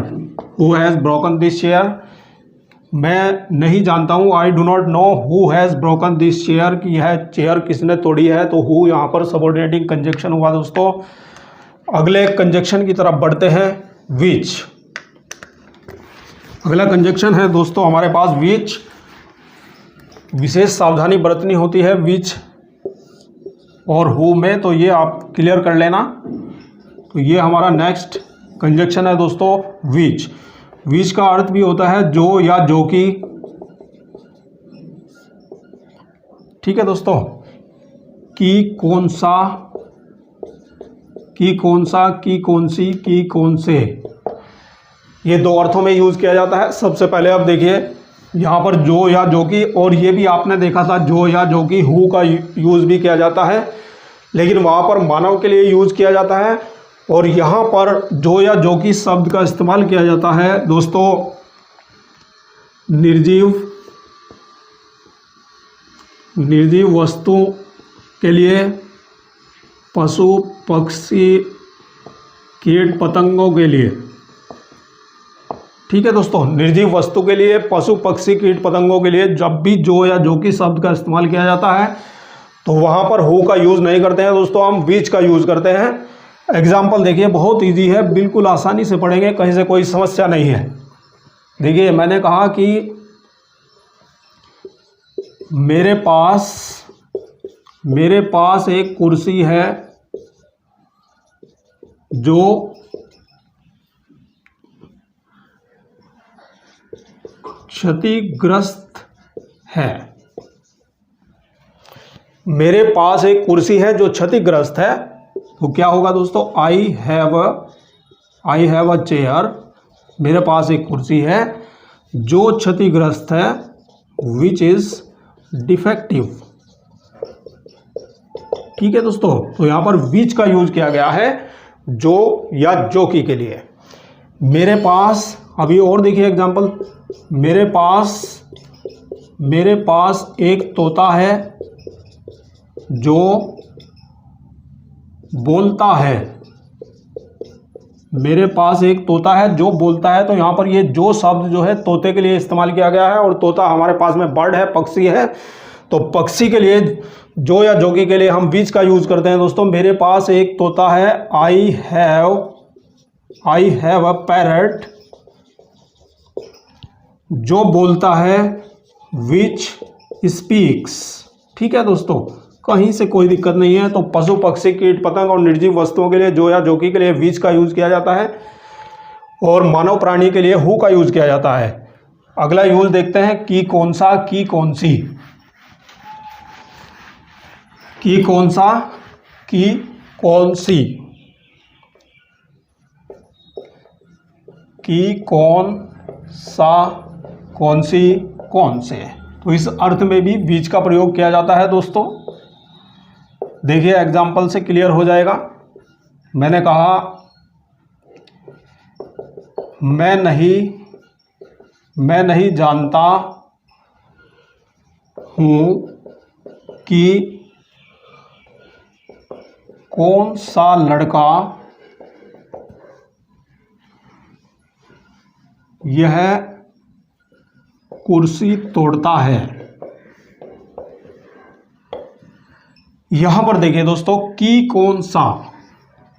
मैं नहीं जानता हूँ, आई do not know who has broken this chair, कि यह चेयर किसने तोड़ी है। तो हु यहाँ पर सबऑर्डिनेटिंग कंजक्शन हुआ दोस्तों। अगले कंजक्शन की तरफ बढ़ते हैं, विच। अगला कंजक्शन है दोस्तों हमारे पास विच। विशेष सावधानी बरतनी होती है विच और हु में, तो ये आप क्लियर कर लेना। तो ये हमारा नेक्स्ट कंजक्शन है दोस्तों, विच। विच का अर्थ भी होता है जो या जो कि, ठीक है दोस्तों। कि कौन सा, कि कौन सा, कि कौन सी, कि कौन से, ये दो अर्थों में यूज़ किया जाता है। सबसे पहले आप देखिए यहाँ पर जो या जो कि, और ये भी आपने देखा था जो या जो कि हु का यूज़ भी किया जाता है, लेकिन वहाँ पर मानव के लिए यूज़ किया जाता है। और यहाँ पर जो या जो कि शब्द का इस्तेमाल किया जाता है दोस्तों निर्जीव वस्तु के लिए, पशु पक्षी कीट पतंगों के लिए, ठीक है दोस्तों। निर्जीव वस्तु के लिए, पशु पक्षी कीट पतंगों के लिए जब भी जो या जो कि शब्द का इस्तेमाल किया जाता है तो वहाँ पर हु का यूज़ नहीं करते हैं दोस्तों, हम विच का यूज़ करते हैं। एग्जाम्पल देखिए, बहुत इजी है, बिल्कुल आसानी से पढ़ेंगे, कहीं से कोई समस्या नहीं है। देखिए मैंने कहा कि मेरे पास एक कुर्सी है जो क्षतिग्रस्त है। मेरे पास एक कुर्सी है जो क्षतिग्रस्त है, तो क्या होगा दोस्तों, आई हैव अ चेयर। मेरे पास एक कुर्सी है जो क्षतिग्रस्त है, विच इज डिफेक्टिव, ठीक है दोस्तों। तो यहां पर विच का यूज किया गया है जो या जो की के लिए। मेरे पास, अभी और देखिए एग्जांपल, मेरे पास एक तोता है जो बोलता है। मेरे पास एक तोता है जो बोलता है, तो यहाँ पर ये जो शब्द जो है तोते के लिए इस्तेमाल किया गया है, और तोता हमारे पास में बर्ड है, पक्षी है। तो पक्षी के लिए जो या जोगी के लिए हम विच का यूज़ करते हैं दोस्तों। मेरे पास एक तोता है, आई हैव अ पैरट, जो बोलता है, विच स्पीक्स, ठीक है दोस्तों। कहीं से कोई दिक्कत नहीं है। तो पशु पक्षी कीट पतंग और निर्जीव वस्तुओं के लिए जो या जोकी के लिए विच का यूज़ किया जाता है, और मानव प्राणी के लिए हु का यूज़ किया जाता है। अगला यूज़ देखते हैं, कि कौन सा, कि कौन सी। कि कौन सा, कि कौन सी, कि कौन सा, कौन सी, कौन से। तो इस अर्थ में भी विच का प्रयोग किया जाता है दोस्तों। देखिए एग्जाम्पल से क्लियर हो जाएगा। मैंने कहा मैं नहीं जानता हूँ कि कौन सा लड़का यह कुर्सी तोड़ता है। यहां पर देखिए दोस्तों, कि कौन सा,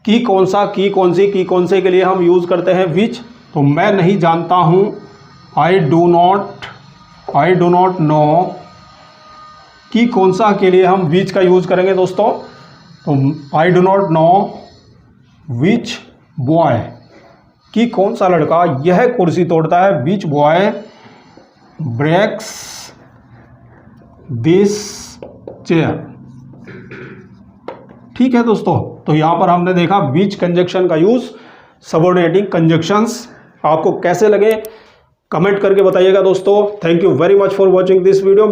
कि कौन सा, कि कौन सी, कि कौन से के लिए हम यूज करते हैं विच। तो मैं नहीं जानता हूं, आई डू नॉट नो। कि कौन सा के लिए हम विच का यूज करेंगे दोस्तों। तो आई do not know which boy, कि कौन सा लड़का यह कुर्सी तोड़ता है, विच बॉय ब्रेक्स दिस चेयर। ठीक है दोस्तों, तो यहां पर हमने देखा विच कंजक्शन का यूज, सबऑर्डिनेटिंग कंजक्शंस। आपको कैसे लगे कमेंट करके बताइएगा दोस्तों। Thank you very much for watching this video.